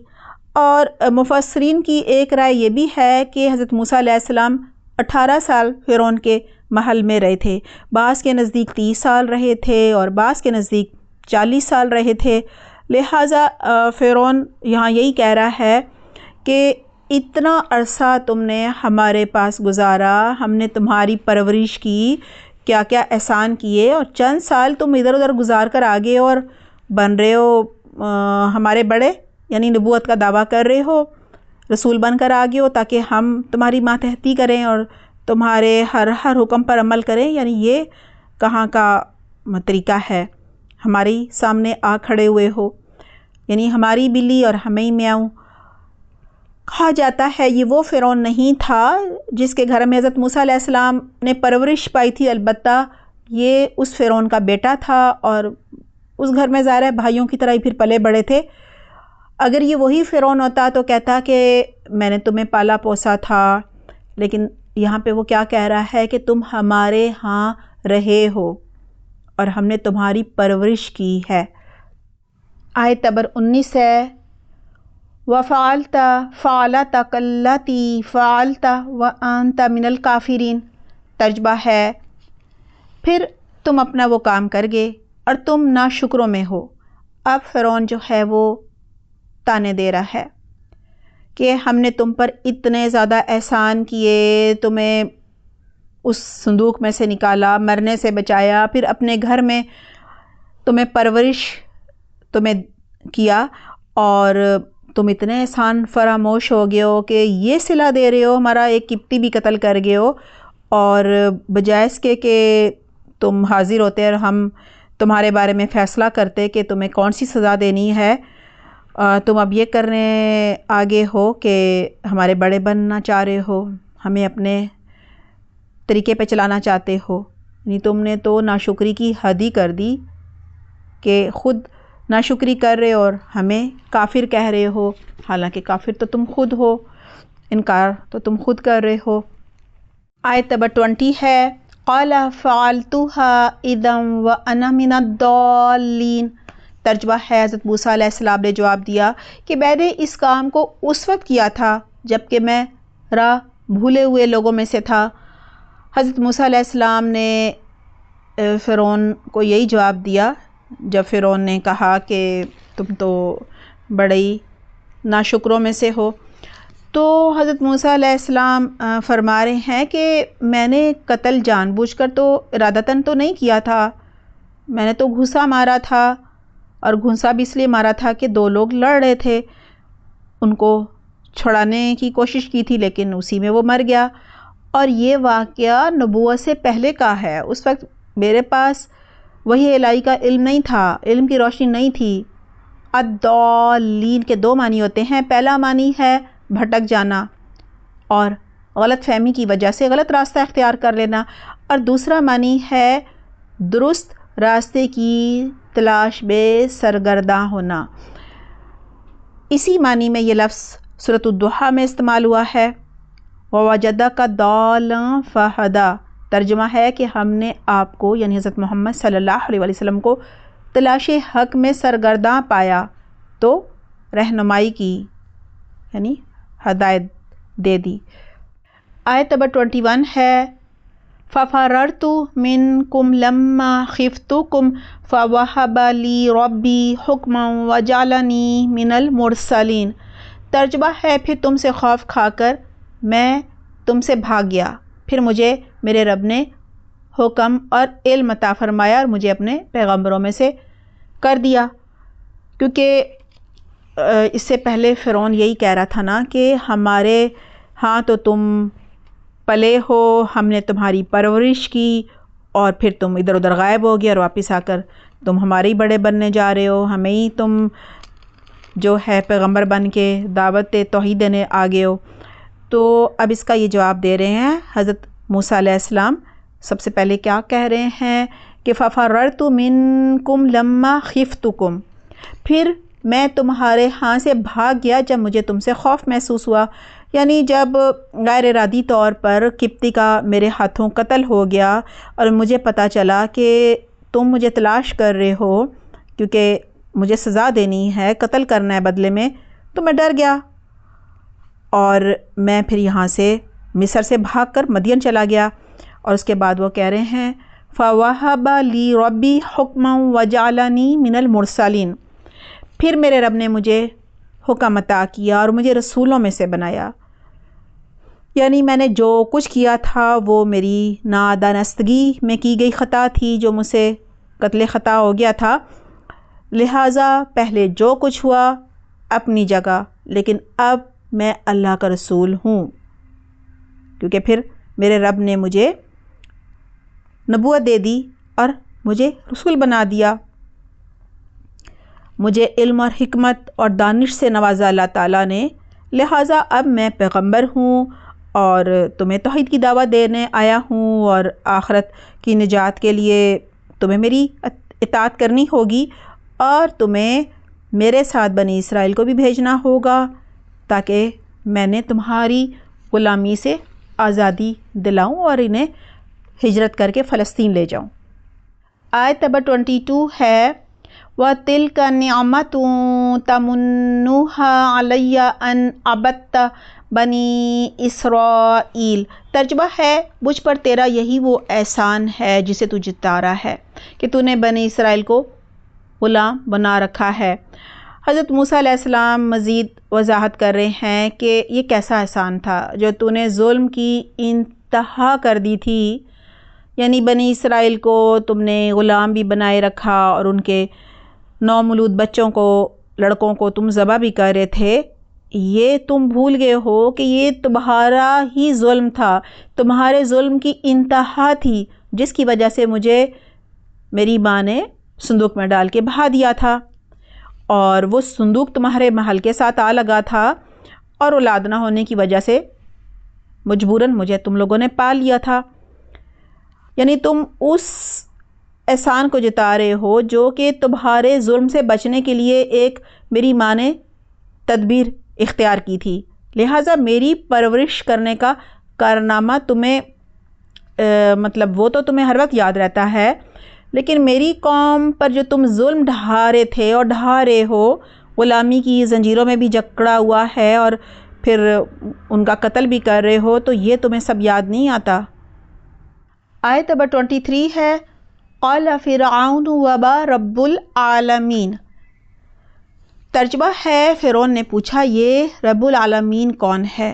اور مفسرین کی ایک رائے یہ بھی ہے کہ حضرت موسیٰ علیہ السلام 18 سال فرعون کے محل میں رہے تھے، بعض کے نزدیک 30 سال رہے تھے اور بعض کے نزدیک 40 سال رہے تھے، لہٰذا فرعون یہاں یہی کہہ رہا ہے کہ اتنا عرصہ تم نے ہمارے پاس گزارا، ہم نے تمہاری پرورش کی، کیا کیا احسان کیے، اور چند سال تم ادھر ادھر گزار کر آگے اور بن رہے ہو ہمارے بڑے، یعنی نبوت کا دعویٰ کر رہے ہو، رسول بن کر آگے ہو تاکہ ہم تمہاری ماتحتی کریں اور تمہارے ہر حکم پر عمل کریں. یعنی یہ کہاں کا طریقہ ہے، ہمارے سامنے آ کھڑے ہوئے ہو، یعنی ہماری بلی اور ہمیں میاؤں. کہا جاتا ہے یہ وہ فرعون نہیں تھا جس کے گھر میں حضرت موسیٰ علیہ السلام نے پرورش پائی تھی، البتہ یہ اس فرعون کا بیٹا تھا اور اس گھر میں ظاہر ہے بھائیوں کی طرح ہی پھر پلے بڑے تھے. اگر یہ وہی فرعون ہوتا تو کہتا کہ میں نے تمہیں پالا پوسا تھا، لیکن یہاں پہ وہ کیا کہہ رہا ہے کہ تم ہمارے ہاں رہے ہو اور ہم نے تمہاری پرورش کی ہے. آیت نمبر 19 ہے وَفَعَلْتَ فَعَلَتَكَ الَّتِي فَعَلْتَ وَأَنْتَ مِنَ الْكَافِرِينَ. ترجمہ ہے پھر تم اپنا وہ کام کر گے اور تم ناشکروں میں ہو. اب فرعون جو ہے وہ تانے دے رہا ہے کہ ہم نے تم پر اتنے زیادہ احسان کیے، تمہیں اس صندوق میں سے نکالا، مرنے سے بچایا، پھر اپنے گھر میں تمہیں پرورش تمہیں کیا، اور تم اتنے احسان فراموش ہو گئے ہو کہ یہ صلہ دے رہے ہو، ہمارا ایک قبطی بھی قتل کر گئے ہو، اور بجائے اس کے کہ تم حاضر ہوتے اور ہم تمہارے بارے میں فیصلہ کرتے کہ تمہیں کون سی سزا دینی ہے، تم اب یہ کرنے آگے ہو کہ ہمارے بڑے بننا چاہ رہے ہو، ہمیں اپنے طریقے پہ چلانا چاہتے ہو. یعنی تم نے تو ناشکری کی حد ہی کر دی کہ خود ناشکری کر رہے اور ہمیں کافر کہہ رہے ہو، حالانکہ کافر تو تم خود ہو، انکار تو تم خود کر رہے ہو. آیت نمبر 20 ہے قَالَ فَعَلْتُهَا إِذًا وَأَنَا مِنَ الضَّالِّينَ. ترجمہ ہے حضرت موسیٰ علیہ السلام نے جواب دیا کہ میں نے اس کام کو اس وقت کیا تھا جب کہ میں راہ بھولے ہوئے لوگوں میں سے تھا. حضرت موسیٰ علیہ السلام نے فرعون کو یہی جواب دیا جب فرعون نے کہا کہ تم تو بڑے ہی ناشکروں میں سے ہو. تو حضرت موسیٰ علیہ السلام فرما رہے ہیں کہ میں نے قتل جان بوجھ کر تو ارادتاً تو نہیں کیا تھا، میں نے تو گھوسا مارا تھا، اور گھوسا بھی اس لیے مارا تھا کہ دو لوگ لڑ رہے تھے، ان کو چھڑانے کی کوشش کی تھی لیکن اسی میں وہ مر گیا. اور یہ واقعہ نبوت سے پہلے کا ہے، اس وقت میرے پاس وحی الہی کا علم نہیں تھا، علم کی روشنی نہیں تھی. الضالین کے دو معنی ہوتے ہیں، پہلا معنی ہے بھٹک جانا اور غلط فہمی کی وجہ سے غلط راستہ اختیار کر لینا، اور دوسرا معنی ہے درست راستے کی تلاش میں سرگرداں ہونا. اسی معنی میں یہ لفظ سورۃ الضحیٰ میں استعمال ہوا ہے وَوَجَدَكَ ضَالًّا فَہَدَىٰ. ترجمہ ہے کہ ہم نے آپ کو یعنی حضرت محمد صلی اللہ علیہ وسلم کو تلاش حق میں سرگرداں پایا تو رہنمائی کی، یعنی ہدایت دے دی. آیت نمبر 21 ہے فَفَرَرْتُ مِنْكُمْ لَمَّا خِفْتُكُمْ فَوَهَبَ لِي رَبِّي حُكْمًا وَجَعَلَنِي مِنَ الْمُرْسَلِينَ. ترجمہ ہے پھر تم سے خوف کھا کر میں تم سے بھاگ گیا، پھر مجھے میرے رب نے حکم اور علم عطا فرمایا اور مجھے اپنے پیغمبروں میں سے کر دیا. کیونکہ اس سے پہلے فرعون یہی کہہ رہا تھا نا کہ ہمارے ہاں تو تم پلے ہو، ہم نے تمہاری پرورش کی، اور پھر تم ادھر ادھر غائب ہو گئے اور واپس آ کر تم ہمارے ہی بڑے بننے جا رہے ہو، ہمیں ہی تم جو ہے پیغمبر بن کے دعوت توحید دینے آ گئے ہو. تو اب اس کا یہ جواب دے رہے ہیں حضرت موسیٰ علیہ السلام. سب سے پہلے کیا کہہ رہے ہیں کہ فَفَرَرْتُ مِنْكُمْ لَمَّا خِفْتُكُمْ، پھر میں تمہارے ہاں سے بھاگ گیا جب مجھے تم سے خوف محسوس ہوا. یعنی جب غیر ارادی طور پر قبطی کا میرے ہاتھوں قتل ہو گیا اور مجھے پتہ چلا کہ تم مجھے تلاش کر رہے ہو کیونکہ مجھے سزا دینی ہے، قتل کرنا ہے بدلے میں، تو میں ڈر گیا اور میں پھر یہاں سے مصر سے بھاگ کر مدین چلا گیا. اور اس کے بعد وہ کہہ رہے ہیں فَوَهَبَ لِي رَبِّي حُكْمًا وَجَعَلَنِي مِنَ الْمُرْسَلِينَ، پھر میرے رب نے مجھے حکم عطا کیا اور مجھے رسولوں میں سے بنایا. یعنی میں نے جو کچھ کیا تھا وہ میری نادانستگی میں کی گئی خطا تھی، جو مجھ سے قتل خطا ہو گیا تھا. لہٰذا پہلے جو کچھ ہوا اپنی جگہ، لیکن اب میں اللہ کا رسول ہوں، کیونکہ پھر میرے رب نے مجھے نبوت دے دی اور مجھے رسول بنا دیا. مجھے علم اور حکمت اور دانش سے نوازا اللہ تعالیٰ نے، لہٰذا اب میں پیغمبر ہوں اور تمہیں توحید کی دعوت دینے آیا ہوں، اور آخرت کی نجات کے لیے تمہیں میری اطاعت کرنی ہوگی، اور تمہیں میرے ساتھ بنی اسرائیل کو بھی بھیجنا ہوگا تاکہ میں نے تمہاری غلامی سے آزادی دلاؤں اور انہیں ہجرت کر کے فلسطین لے جاؤں. آیت نمبر 22 ہے وَتِلْكَ نِعْمَةٌ تَمُنُّهَا عَلَيَّ أَنْ عَبَدْتَ بنی اسرائیل. ترجمہ ہے مجھ پر تیرا یہی وہ احسان ہے جسے تو جتا رہا ہے کہ تو نے بنی اسرائیل کو غلام بنا رکھا ہے. حضرت موسیٰ علیہ السلام مزید وضاحت کر رہے ہیں کہ یہ کیسا احسان تھا جو تو نے ظلم کی انتہا کر دی تھی. یعنی بنی اسرائیل کو تم نے غلام بھی بنائے رکھا اور ان کے نومولود بچوں کو، لڑکوں کو تم ذبح بھی کر رہے تھے. یہ تم بھول گئے ہو کہ یہ تمہارا ہی ظلم تھا، تمہارے ظلم کی انتہا تھی، جس کی وجہ سے مجھے میری ماں نے صندوق میں ڈال کے بہا دیا تھا، اور وہ صندوق تمہارے محل کے ساتھ آ لگا تھا، اور اولاد نہ ہونے کی وجہ سے مجبوراً مجھے تم لوگوں نے پال لیا تھا. یعنی تم اس احسان کو جتا رہے ہو جو کہ تمہارے ظلم سے بچنے کے لیے ایک میری ماں نے تدبیر اختیار کی تھی. لہٰذا میری پرورش کرنے کا کارنامہ تمہیں مطلب وہ تو تمہیں ہر وقت یاد رہتا ہے، لیکن میری قوم پر جو تم ظلم ڈھا رہے تھے اور ڈھا رہے ہو، غلامی کی زنجیروں میں بھی جکڑا ہوا ہے اور پھر ان کا قتل بھی کر رہے ہو، تو یہ تمہیں سب یاد نہیں آتا. آیت نمبر 23 ہے قال فرعون وما رب العالمین. ترجمہ ہے فرعون نے پوچھا یہ رب العالمین کون ہے.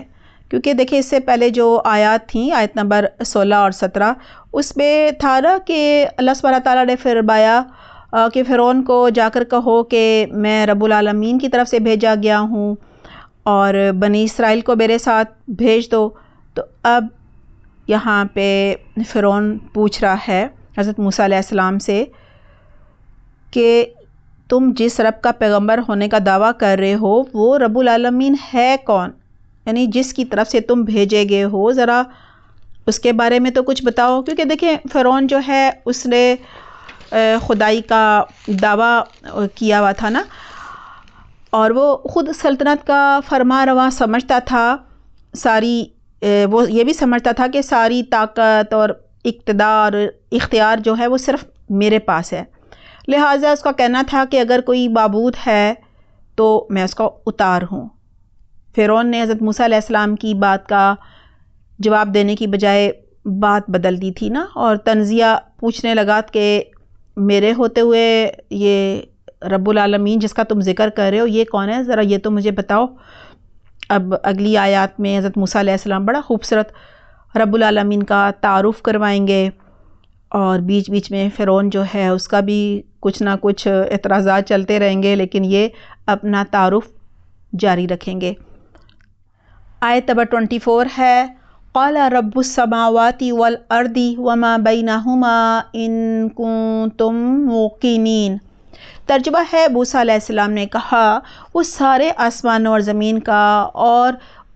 کیونکہ دیکھیں اس سے پہلے جو آیات تھیں، آیت نمبر 16 اور 17، اس میں تھا نا کہ اللہ سبحانہ تعالیٰ نے فرمایا کہ فرعون کو جا کر کہو کہ میں رب العالمین کی طرف سے بھیجا گیا ہوں اور بنی اسرائیل کو میرے ساتھ بھیج دو. تو اب یہاں پہ فرعون پوچھ رہا ہے حضرت موسیٰ علیہ السلام سے کہ تم جس رب کا پیغمبر ہونے کا دعویٰ کر رہے ہو وہ رب العالمین ہے کون؟ یعنی جس کی طرف سے تم بھیجے گئے ہو، ذرا اس کے بارے میں تو کچھ بتاؤ. کیونکہ دیکھیں فرعون جو ہے اس نے خدائی کا دعویٰ کیا ہوا تھا نا، اور وہ خود سلطنت کا فرما رواں سمجھتا تھا. وہ یہ بھی سمجھتا تھا کہ ساری طاقت اور اقتدار اختیار جو ہے وہ صرف میرے پاس ہے. لہٰذا اس کا کہنا تھا کہ اگر کوئی معبود ہے تو میں اس کا اتار ہوں. فرعون نے حضرت موسیٰ علیہ السلام کی بات کا جواب دینے کی بجائے بات بدل دی تھی نا، اور تنزیہ پوچھنے لگا کہ میرے ہوتے ہوئے یہ رب العالمین جس کا تم ذکر کر رہے ہو یہ کون ہے، ذرا یہ تو مجھے بتاؤ. اب اگلی آیات میں حضرت موسیٰ علیہ السلام بڑا خوبصورت رب العالمین کا تعارف کروائیں گے، اور بیچ بیچ میں فرعون جو ہے اس کا بھی کچھ نہ کچھ اعتراضات چلتے رہیں گے، لیکن یہ اپنا تعارف جاری رکھیں گے. آیت نمبر 24 ہے قال رب السماوات والارض وما بینہما ان کنتم موقنین. ترجمہ ہے موسیٰ علیہ السلام نے کہا وہ سارے آسمانوں اور زمین کا اور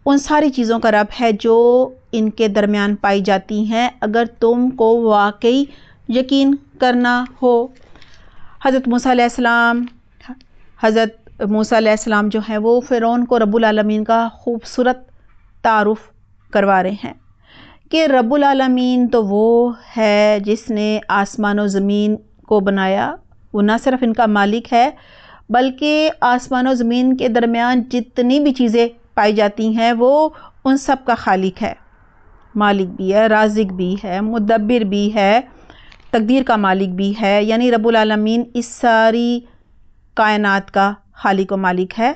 ان ساری چیزوں کا رب ہے جو ان کے درمیان پائی جاتی ہیں، اگر تم کو واقعی یقین کرنا ہو. حضرت موسیٰ علیہ السلام جو ہیں وہ فرعون کو رب العالمین کا خوبصورت تعارف کروا رہے ہیں کہ رب العالمین تو وہ ہے جس نے آسمان و زمین کو بنایا. وہ نہ صرف ان کا مالک ہے بلکہ آسمان و زمین کے درمیان جتنی بھی چیزیں پائی جاتی ہیں وہ ان سب کا خالق ہے، مالک بھی ہے، رازق بھی ہے، مدبر بھی ہے، تقدیر کا مالک بھی ہے. یعنی رب العالمین اس ساری کائنات کا خالق و مالک ہے.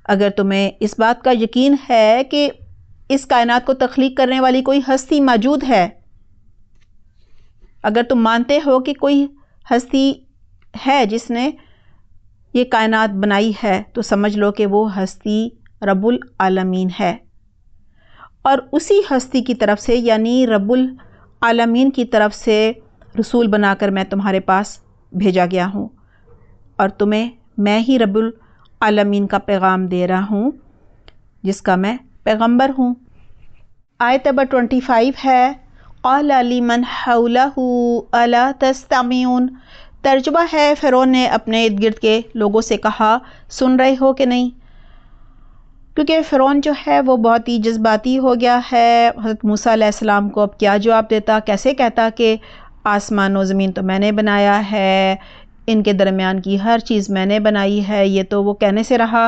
اگر تمہیں اس بات کا یقین ہے کہ اس کائنات کو تخلیق کرنے والی کوئی ہستی موجود ہے، اگر تم مانتے ہو کہ کوئی ہستی ہے جس نے یہ کائنات بنائی ہے، تو سمجھ لو کہ وہ ہستی رب العالمین ہے، اور اسی ہستی کی طرف سے یعنی رب العالمین کی طرف سے رسول بنا کر میں تمہارے پاس بھیجا گیا ہوں، اور تمہیں میں ہی رب العالمین کا پیغام دے رہا ہوں جس کا میں پیغمبر ہوں۔ آیت نمبر 25 ہے قال لمن حولہ الا تستمعون۔ ترجمہ ہے فرعون نے اپنے ارد گرد کے لوگوں سے کہا سن رہے ہو کہ نہیں؟ کیونکہ فرعون جو ہے وہ بہت ہی جذباتی ہو گیا ہے۔ حضرت موسیٰ علیہ السلام کو اب کیا جواب دیتا، کیسے کہتا کہ آسمان و زمین تو میں نے بنایا ہے، ان کے درمیان کی ہر چیز میں نے بنائی ہے، یہ تو وہ کہنے سے رہا۔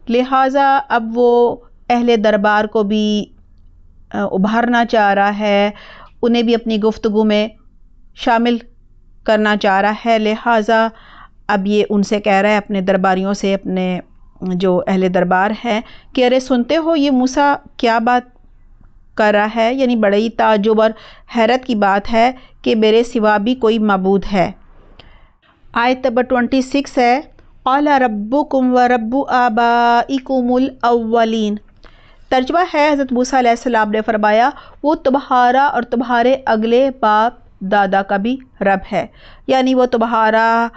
لہٰذا اب وہ اہل دربار کو بھی ابھارنا چاہ رہا ہے، انہیں بھی اپنی گفتگو میں شامل کرنا چاہ رہا ہے، لہٰذا اب یہ ان سے کہہ رہا ہے، اپنے درباریوں سے، اپنے جو اہل دربار ہے کہ ارے سنتے ہو یہ موسیٰ کیا بات کر رہا ہے، یعنی بڑی تعجب اور حیرت کی بات ہے کہ میرے سوا بھی کوئی معبود ہے۔ آیت نمبر 26 ہے قال ربکم ورب آبائکم الاولین۔ ترجمہ ہے حضرت موسیٰ علیہ السلام نے فرمایا وہ تمہارا اور تمہارے اگلے باپ دادا کا بھی رب ہے، یعنی وہ تمہارا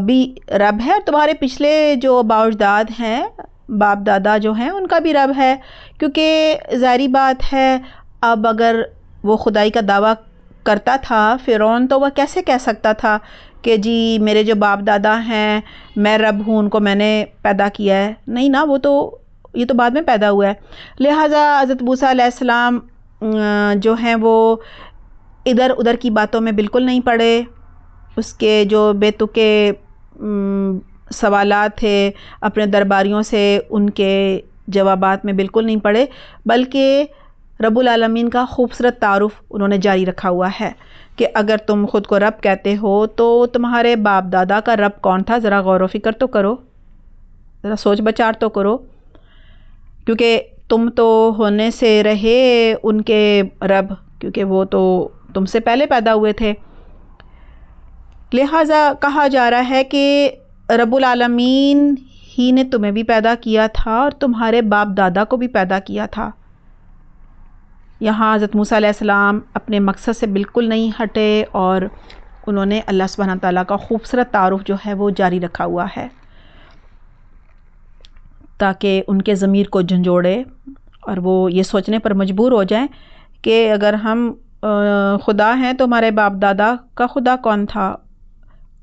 بھی رب ہے اور تمہارے پچھلے جو باپ اجداد ہیں، باپ دادا جو ہیں، ان کا بھی رب ہے، کیونکہ ظاہری بات ہے اب اگر وہ خدائی کا دعویٰ کرتا تھا فرعون تو وہ کیسے کہہ سکتا تھا کہ جی میرے جو باپ دادا ہیں میں رب ہوں، ان کو میں نے پیدا کیا ہے؟ نہیں نا، وہ تو یہ تو بعد میں پیدا ہوا ہے۔ لہٰذا حضرت موسیٰ علیہ السلام جو ہیں وہ ادھر ادھر کی باتوں میں بالکل نہیں پڑے، اس کے جو بے تکے سوالات تھے اپنے درباریوں سے ان کے جوابات میں بالکل نہیں پڑے، بلکہ رب العالمین کا خوبصورت تعارف انہوں نے جاری رکھا ہوا ہے کہ اگر تم خود کو رب کہتے ہو تو تمہارے باپ دادا کا رب کون تھا؟ ذرا غور و فکر تو کرو، ذرا سوچ بچار تو کرو، کیونکہ تم تو ہونے سے رہے ان کے رب، کیونکہ وہ تو تم سے پہلے پیدا ہوئے تھے۔ لہٰذا کہا جا رہا ہے کہ رب العالمین ہی نے تمہیں بھی پیدا کیا تھا اور تمہارے باپ دادا کو بھی پیدا کیا تھا۔ یہاں حضرت موسیٰ علیہ السلام اپنے مقصد سے بالکل نہیں ہٹے اور انہوں نے اللہ سبحانہ تعالیٰ کا خوبصورت تعارف جو ہے وہ جاری رکھا ہوا ہے تاکہ ان کے ضمیر کو جھنجھوڑے اور وہ یہ سوچنے پر مجبور ہو جائیں کہ اگر ہم خدا ہیں تو ہمارے باپ دادا کا خدا کون تھا،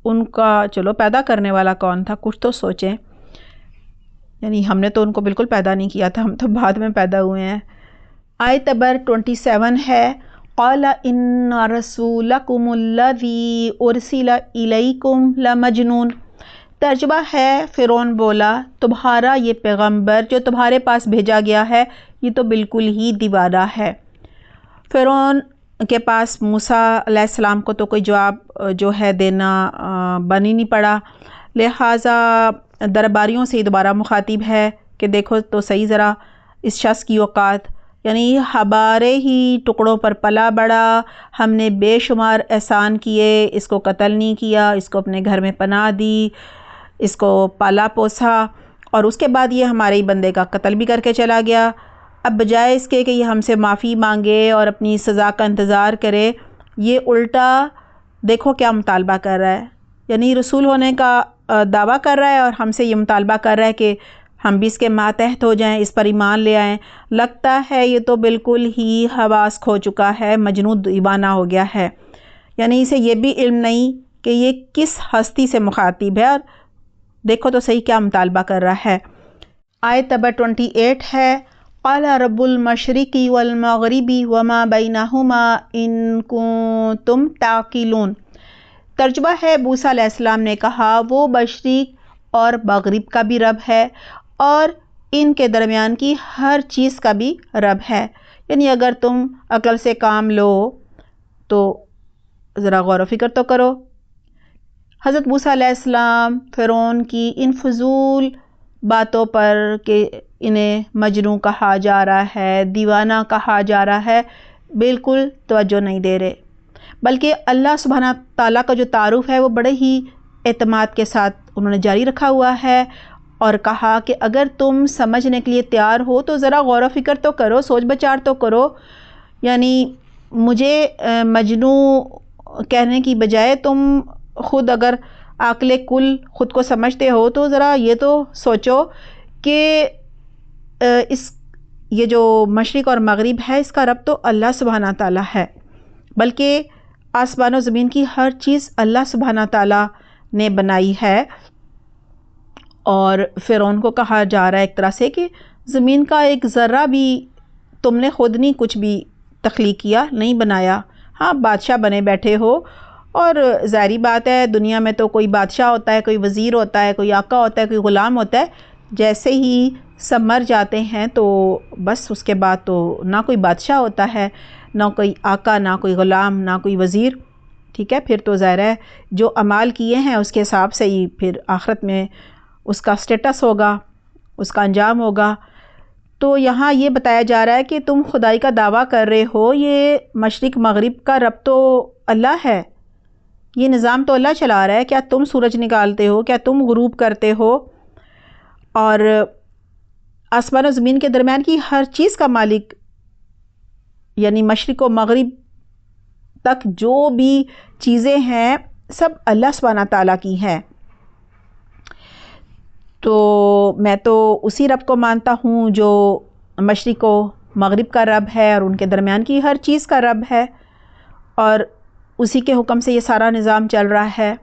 ان کا چلو پیدا کرنے والا کون تھا، کچھ تو سوچیں، یعنی ہم نے تو ان کو بالکل پیدا نہیں کیا تھا، ہم تو بعد میں پیدا ہوئے ہیں۔ آیت نمبر 27 ہے قال ان رسولکم الذی ارسل الیکم لمجنون۔ ترجمہ ہے فرعون بولا تمہارا یہ پیغمبر جو تمہارے پاس بھیجا گیا ہے یہ تو بالکل ہی دیوانہ ہے۔ فرعون کے پاس موسیٰ علیہ السلام کو تو کوئی جواب جو ہے دینا بن ہی نہیں پڑا، لہٰذا درباریوں سے دوبارہ مخاطب ہے کہ دیکھو تو صحیح ذرا اس شخص کی اوقات، یعنی ہمارے ہی ٹکڑوں پر پلا بڑھا، ہم نے بے شمار احسان کیے، اس کو قتل نہیں کیا، اس کو اپنے گھر میں پناہ دی، اس کو پالا پوسا، اور اس کے بعد یہ ہمارے ہی بندے کا قتل بھی کر کے چلا گیا۔ اب بجائے اس کے کہ یہ ہم سے معافی مانگے اور اپنی سزا کا انتظار کرے، یہ الٹا دیکھو کیا مطالبہ کر رہا ہے، یعنی رسول ہونے کا دعویٰ کر رہا ہے اور ہم سے یہ مطالبہ کر رہا ہے کہ ہم بھی اس کے ماتحت ہو جائیں، اس پر ایمان لے آئیں۔ لگتا ہے یہ تو بالکل ہی حواس کھو چکا ہے، مجنون دیوانہ ہو گیا ہے، یعنی اسے یہ بھی علم نہیں کہ یہ کس ہستی سے مخاطب ہے، اور دیکھو تو صحیح کیا مطالبہ کر رہا ہے۔ آیت نمبر 28 ہے قال رب المشرق والمغرب وما بینہما ان کنتم تعقلون۔ ترجمہ ہے موسیٰ علیہ السلام نے کہا وہ مشرق اور مغرب کا بھی رب ہے اور ان کے درمیان کی ہر چیز کا بھی رب ہے، یعنی اگر تم عقل سے کام لو تو ذرا غور و فکر تو کرو۔ حضرت موسیٰ علیہ السلام فرعون کی ان فضول باتوں پر کہ انہیں مجنون کہا جا رہا ہے، دیوانہ کہا جا رہا ہے، بالکل توجہ نہیں دے رہے، بلکہ اللہ سبحانہ تعالیٰ کا جو تعارف ہے وہ بڑے ہی اعتماد کے ساتھ انہوں نے جاری رکھا ہوا ہے، اور کہا کہ اگر تم سمجھنے کے لیے تیار ہو تو ذرا غور و فکر تو کرو، سوچ بچار تو کرو، یعنی مجھے مجنون کہنے کی بجائے تم خود اگر عقل کل خود کو سمجھتے ہو تو ذرا یہ تو سوچو کہ یہ جو مشرق اور مغرب ہے اس کا رب تو اللہ سبحانہ تعالیٰ ہے، بلکہ آسمان و زمین کی ہر چیز اللہ سبحانہ تعالیٰ نے بنائی ہے۔ اور فرعون کو کہا جا رہا ہے ایک طرح سے کہ زمین کا ایک ذرہ بھی تم نے خود نہیں کچھ بھی تخلیق کیا، نہیں بنایا، ہاں بادشاہ بنے بیٹھے ہو، اور ظاہری بات ہے دنیا میں تو کوئی بادشاہ ہوتا ہے، کوئی وزیر ہوتا ہے، کوئی آقا ہوتا ہے، کوئی غلام ہوتا ہے، جیسے ہی سب مر جاتے ہیں تو بس اس کے بعد تو نہ کوئی بادشاہ ہوتا ہے، نہ کوئی آقا، نہ کوئی غلام، نہ کوئی وزیر، ٹھیک ہے، پھر تو ظاہر ہے جو اعمال کیے ہیں اس کے حساب سے ہی پھر آخرت میں اس کا سٹیٹس ہوگا، اس کا انجام ہوگا۔ تو یہاں یہ بتایا جا رہا ہے کہ تم خدائی کا دعویٰ کر رہے ہو، یہ مشرق مغرب کا رب تو اللہ ہے، یہ نظام تو اللہ چلا رہا ہے، کیا تم سورج نکالتے ہو، کیا تم غروب کرتے ہو، اور آسمان و زمین کے درمیان کی ہر چیز کا مالک یعنی مشرق و مغرب تک جو بھی چیزیں ہیں سب اللہ سبحانہ تعالیٰ کی ہیں۔ تو میں تو اسی رب کو مانتا ہوں جو مشرق و مغرب کا رب ہے اور ان کے درمیان کی ہر چیز کا رب ہے، اور اسی کے حکم سے یہ سارا نظام چل رہا ہے۔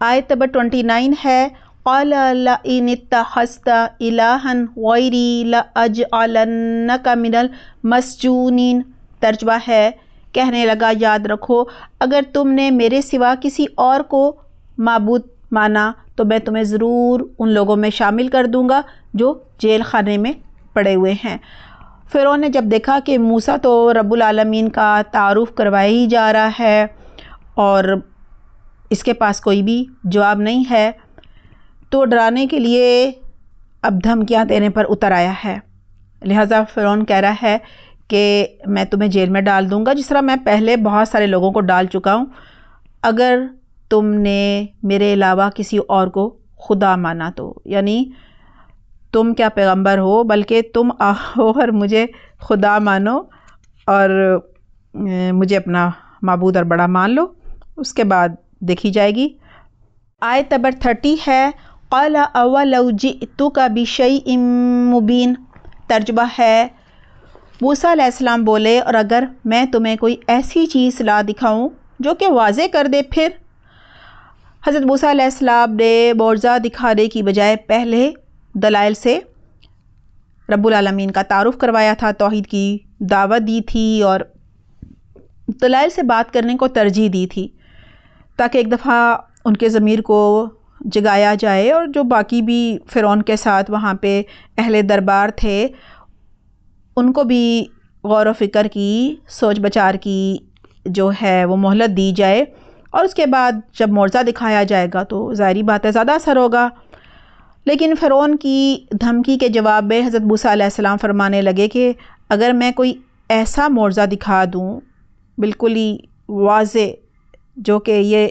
آیت نمبر 29 ہے، قَالَ لَئِنِ اتَّخَذْتَ إِلَٰهًا غَيْرِي لَأَجْعَلَنَّكَ مِنَ الْمَسْجُونِينَ۔ ترجمہ ہے، کہنے لگا یاد رکھو اگر تم نے میرے سوا کسی اور کو معبود مانا تو میں تمہیں ضرور ان لوگوں میں شامل کر دوں گا جو جیل خانے میں پڑے ہوئے ہیں۔ فرعون نے جب دیکھا کہ موسیٰ تو رب العالمین کا تعارف کروایا ہی جا رہا ہے اور اس کے پاس کوئی بھی جواب نہیں ہے، تو ڈرانے کے لیے اب دھمکیاں دینے پر اتر آیا ہے۔ لہٰذا فرعون کہہ رہا ہے کہ میں تمہیں جیل میں ڈال دوں گا جس طرح میں پہلے بہت سارے لوگوں کو ڈال چکا ہوں، اگر تم نے میرے علاوہ کسی اور کو خدا مانا تو، یعنی تم کیا پیغمبر ہو بلکہ تم آؤ اور مجھے خدا مانو اور مجھے اپنا معبود اور بڑا مان لو، اس کے بعد دیکھی جائے گی۔ آیت نمبر 30 ہے، قَالَ أَوَلَوْ جِئْتُكَ بِشَيْءٍ مُبِينٍ۔ ترجمہ ہے، موسیٰ علیہ السلام بولے اور اگر میں تمہیں کوئی ایسی چیز لا دکھاؤں جو کہ واضح کر دے پھر۔ حضرت موسیٰ علیہ السلام نے معجزہ دکھانے کی بجائے پہلے دلائل سے رب العالمین کا تعارف کروایا تھا، توحید کی دعوت دی تھی اور دلائل سے بات کرنے کو ترجیح دی تھی تاکہ ایک دفعہ ان کے ضمیر کو جگایا جائے، اور جو باقی بھی فرعون کے ساتھ وہاں پہ اہل دربار تھے ان کو بھی غور و فکر کی، سوچ بچار کی جو ہے وہ مہلت دی جائے، اور اس کے بعد جب معجزہ دکھایا جائے گا تو ظاہری بات ہے زیادہ اثر ہوگا۔ لیکن فرعون کی دھمکی کے جواب میں حضرت موسیٰ علیہ السلام فرمانے لگے کہ اگر میں کوئی ایسا معجزہ دکھا دوں بالکل ہی واضح جو کہ یہ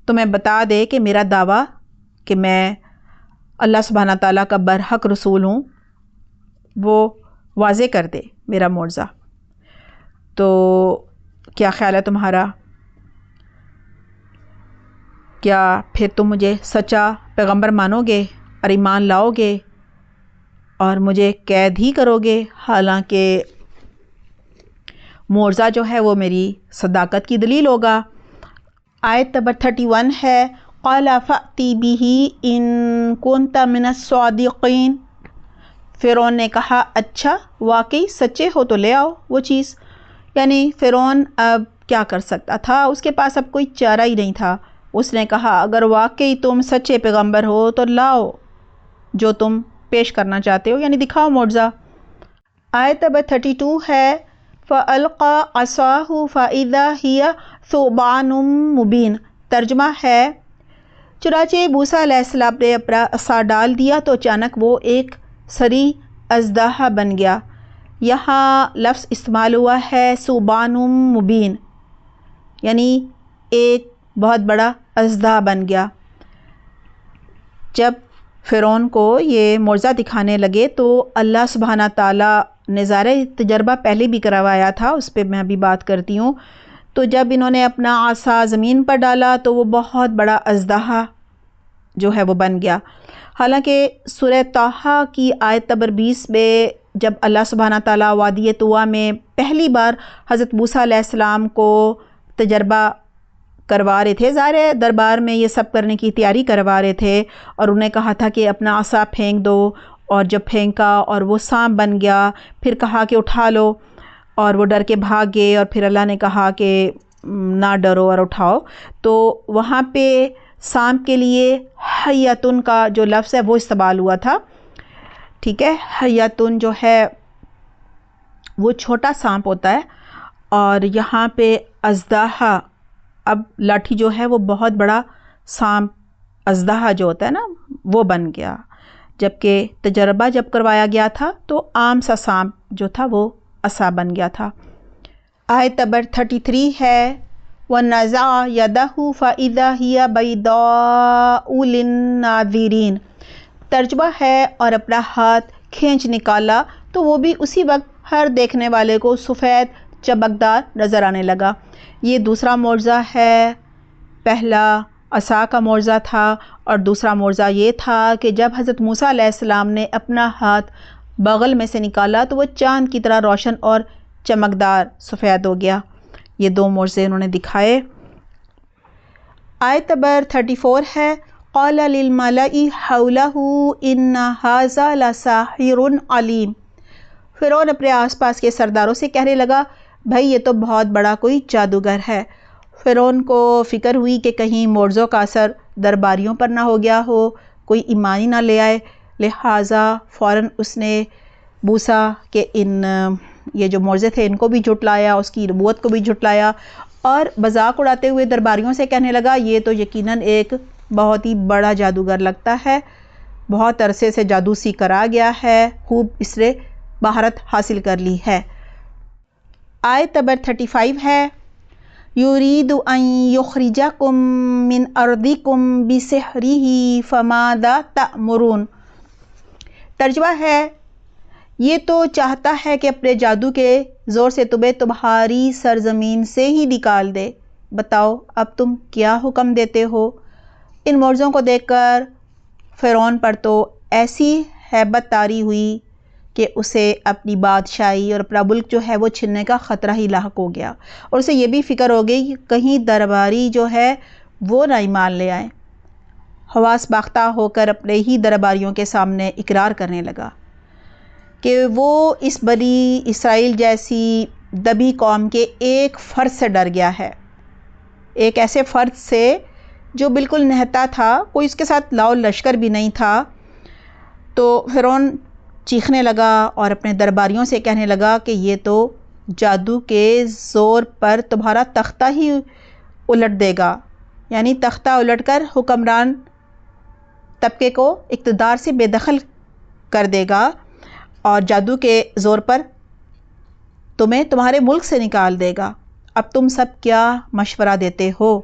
تمہیں بتا دے کہ میرا دعویٰ کہ میں اللہ سبحانہ تعالیٰ کا برحق رسول ہوں وہ واضح کر دے میرا معجزہ، تو کیا خیال ہے تمہارا؟ کیا پھر تم مجھے سچا پیغمبر مانو گے اور ایمان لاؤ گے اور مجھے قید ہی کرو گے، حالانکہ معجزہ جو ہے وہ میری صداقت کی دلیل ہوگا۔ آیت نمبر 31 ہے، قَالَ فَأْتِ بِهِ إِن كُنتَ مِنَ الصَّادِقِينَ۔ فرعون نے کہا اچھا واقعی سچے ہو تو لے آؤ وہ چیز، یعنی فرعون اب کیا کر سکتا تھا، اس کے پاس اب کوئی چارہ ہی نہیں تھا۔ اس نے کہا اگر واقعی تم سچے پیغمبر ہو تو لاؤ جو تم پیش کرنا چاہتے ہو، یعنی دکھاؤ معجزہ۔ آیت نمبر 32 ہے، فَأَلْقَى عَصَاهُ فَإِذَا هِيَ ثُعْبَانٌ مُبِينٌ۔ ترجمہ ہے، چنانچہ موسیٰ علیہ السلام نے اپنا عصا ڈال دیا تو اچانک وہ ایک سری اژدہا بن گیا۔ یہاں لفظ استعمال ہوا ہے ثعبان مبین، یعنی ایک بہت بڑا اژدہا بن گیا۔ جب فرعون کو یہ معجزہ دکھانے لگے تو اللہ سبحانہ تعالیٰ نے ظاہر تجربہ پہلے بھی کروایا تھا، اس پہ میں ابھی بات کرتی ہوں۔ تو جب انہوں نے اپنا عصا زمین پر ڈالا تو وہ بہت بڑا اژدہا جو ہے وہ بن گیا۔ حالانکہ سورہ طٰہٰ کی آیت نمبر 20 میں جب اللہ سبحانہ تعالیٰ وادی طویٰ میں پہلی بار حضرت موسیٰ علیہ السلام کو تجربہ کروا رہے تھے، ظاہر دربار میں یہ سب کرنے کی تیاری کروا رہے تھے، اور انہیں کہا تھا کہ اپنا عصا پھینک دو، اور جب پھینکا اور وہ سانپ بن گیا، پھر کہا کہ اٹھا لو، اور وہ ڈر کے بھاگ گئے، اور پھر اللہ نے کہا کہ نہ ڈرو اور اٹھاؤ۔ تو وہاں پہ سانپ کے لیے حیاتن کا جو لفظ ہے وہ استعمال ہوا تھا، ٹھیک ہے۔ حیاتن جو ہے وہ چھوٹا سانپ ہوتا ہے، اور یہاں پہ اژدہا، اب لاٹھی جو ہے وہ بہت بڑا سانپ اژدہا جو ہوتا ہے نا وہ بن گیا، جبکہ تجربہ جب کروایا گیا تھا تو عام سا سانپ جو تھا وہ عصا بن گیا تھا۔ آیت نمبر 33 ہے وَنَزَعَ يَدَهُ فَإِذَا هِيَ بَيْضَاءُ لِلنَّاظِرِينَ، ترجمہ ہے اور اپنا ہاتھ کھینچ نکالا تو وہ بھی اسی وقت ہر دیکھنے والے کو سفید چمکدار نظر آنے لگا۔ یہ دوسرا معجزہ ہے، پہلا عصا کا معجزہ تھا، اور دوسرا معجزہ یہ تھا کہ جب حضرت موسیٰ علیہ السلام نے اپنا ہاتھ بغل میں سے نکالا تو وہ چاند کی طرح روشن اور چمکدار سفید ہو گیا۔ یہ دو معجزے انہوں نے دکھائے۔ آیت نمبر 34 ہے قال للملئ حولہ ان ھذا لساحر علیم، فرعون اپنے آس پاس کے سرداروں سے کہنے لگا بھائی یہ تو بہت بڑا کوئی جادوگر ہے۔ فرعون کو فکر ہوئی کہ کہیں معجزوں کا اثر درباریوں پر نہ ہو گیا ہو، کوئی ایمان ہی نہ لے آئے، لہٰذا فوراً اس نے موسیٰ کے یہ جو معجزے تھے ان کو بھی جھٹلایا، اس کی نبوت کو بھی جھٹلایا، اور مذاق اڑاتے ہوئے درباریوں سے کہنے لگا یہ تو یقیناً ایک بہت ہی بڑا جادوگر لگتا ہے، بہت عرصے سے جادو سیکھ کر آ گیا ہے، خوب اس نے مہارت حاصل کر لی ہے۔ آیت نمبر 35 ہے یرید ان یخرجکم من ارضکم بسحرہ فماذا تأمرون، ترجمہ ہے یہ تو چاہتا ہے کہ اپنے جادو کے زور سے تمہیں تمہاری سرزمین سے ہی نکال دے، بتاؤ اب تم کیا حکم دیتے ہو۔ ان معجزوں کو دیکھ کر فرعون پر تو ایسی ہیبت طاری ہوئی کہ اسے اپنی بادشاہی اور اپنا ملک جو ہے وہ چھننے کا خطرہ ہی لاحق ہو گیا، اور اسے یہ بھی فکر ہو گئی کہ کہیں درباری جو ہے وہ نہ ایمان لے آئیں۔ حواس باختہ ہو کر اپنے ہی درباریوں کے سامنے اقرار کرنے لگا کہ وہ اس بنی اسرائیل جیسی دبی قوم کے ایک فرد سے ڈر گیا ہے، ایک ایسے فرد سے جو بالکل نہتا تھا، کوئی اس کے ساتھ لاؤ لشکر بھی نہیں تھا۔ تو فرعون چیخنے لگا اور اپنے درباریوں سے کہنے لگا کہ یہ تو جادو کے زور پر تمہارا تختہ ہی الٹ دے گا، یعنی تختہ الٹ کر حکمران طبقے کو اقتدار سے بے دخل کر دے گا، اور جادو کے زور پر تمہیں تمہارے ملک سے نکال دے گا۔ اب تم سب کیا مشورہ دیتے ہو؟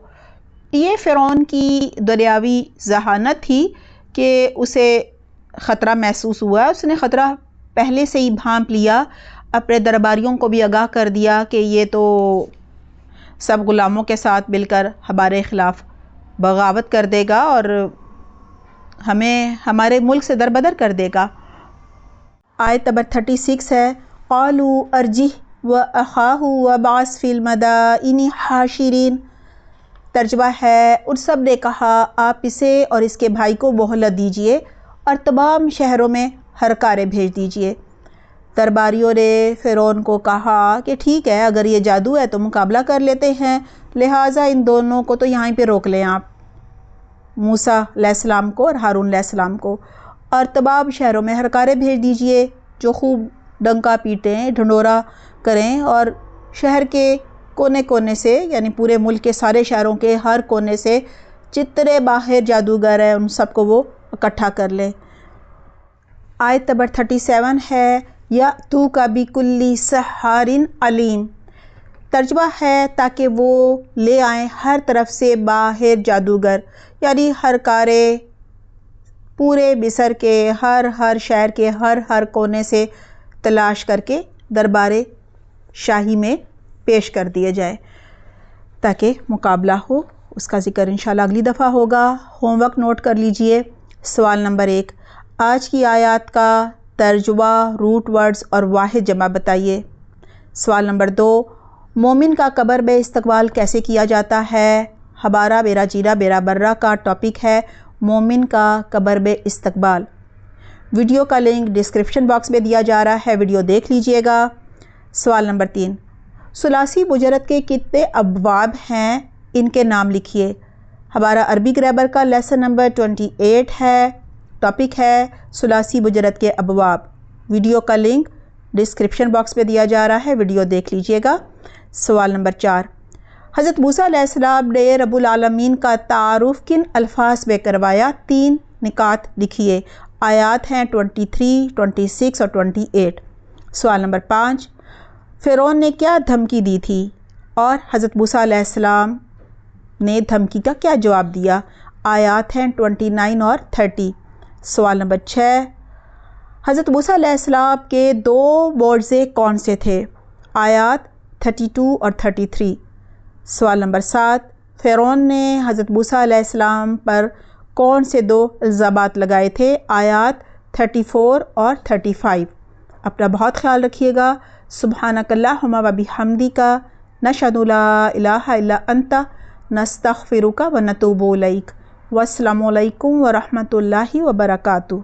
یہ فرعون کی دنیاوی ذہانت تھی کہ اسے خطرہ محسوس ہوا، اس نے خطرہ پہلے سے ہی بھانپ لیا، اپنے درباریوں کو بھی آگاہ کر دیا کہ یہ تو سب غلاموں کے ساتھ مل کر ہمارے خلاف بغاوت کر دے گا اور ہمیں ہمارے ملک سے دربدر کر دے گا۔ آیت نمبر 36 ہے قالوا ارجہ واخاہ وابعث فی المدائن حاشرین، ترجمہ ہے ان سب نے کہا آپ اسے اور اس کے بھائی کو مہلت دیجئے اور تمام شہروں میں ہرکارے بھیج دیجئے۔ درباریوں نے فرعون کو کہا کہ ٹھیک ہے اگر یہ جادو ہے تو مقابلہ کر لیتے ہیں، لہٰذا ان دونوں کو تو یہیں پہ روک لیں آپ، موسیٰ علیہ السلام کو اور ہارون علیہ السلام کو، اور تمام شہروں میں ہرکارے بھیج دیجئے جو خوب ڈنکا پیٹیں، ڈھنڈورا کریں، اور شہر کے کونے کونے سے، یعنی پورے ملک کے سارے شہروں کے ہر کونے سے جتنے باہر جادوگر ہیں ان سب کو وہ اکٹھا کر لے۔ آیت نمبر 37 ہے یأتوک بکل سحار علیم، ترجمہ ہے تاکہ وہ لے آئیں ہر طرف سے باہر جادوگر، یعنی ہر کارے پورے مصر کے ہر شہر کے ہر کونے سے تلاش کر کے دربار شاہی میں پیش کر دیے جائے تاکہ مقابلہ ہو۔ اس کا ذکر انشاءاللہ اگلی دفعہ ہوگا۔ ہوم ورک نوٹ کر لیجئے۔ سوال نمبر 1، آج کی آیات کا ترجمہ، روٹ ورڈز اور واحد جمع بتائیے۔ سوال نمبر 2، مومن کا قبر میں استقبال کیسے کیا جاتا ہے؟ ہمارا میرا جینا میرا برہ کا ٹاپک ہے مومن کا قبر میں استقبال۔ ویڈیو کا لنک ڈسکرپشن باکس میں دیا جا رہا ہے، ویڈیو دیکھ لیجئے گا۔ سوال نمبر 3، ثلاثی مجرد کے کتنے ابواب ہیں؟ ان کے نام لکھیے۔ ہمارا عربی گرامر کا لیسن نمبر 28 ہے، ٹاپک ہے ثلاثی مجرد کے ابواب۔ ویڈیو کا لنک ڈسکرپشن باکس میں دیا جا رہا ہے، ویڈیو دیکھ لیجئے گا۔ سوال نمبر 4، حضرت موسیٰ علیہ السلام نے رب العالمین کا تعارف کن الفاظ میں کروایا؟ 3 نکات لکھیے۔ آیات ہیں 23، 26 اور 28۔ سوال نمبر 5، فرعون نے کیا دھمکی دی تھی اور حضرت موسیٰ علیہ السلام نے دھمکی کا کیا جواب دیا؟ آیات ہیں 29 اور 30۔ سوال نمبر 6، حضرت موسیٰ علیہ السلام کے 2 معجزے کون سے تھے؟ آیات 32 اور 33۔ سوال نمبر 7، فرعون نے حضرت موسیٰ علیہ السلام پر کون سے 2 الزامات لگائے تھے؟ آیات 34 اور 35۔ اپنا بہت خیال رکھیے گا۔ سبحانک اللہم و بحمدک، نشہد لا الہ الا انت، نستغفرک و نتوب الیک۔ والسلام علیکم ورحمۃ اللہ وبرکاتہ۔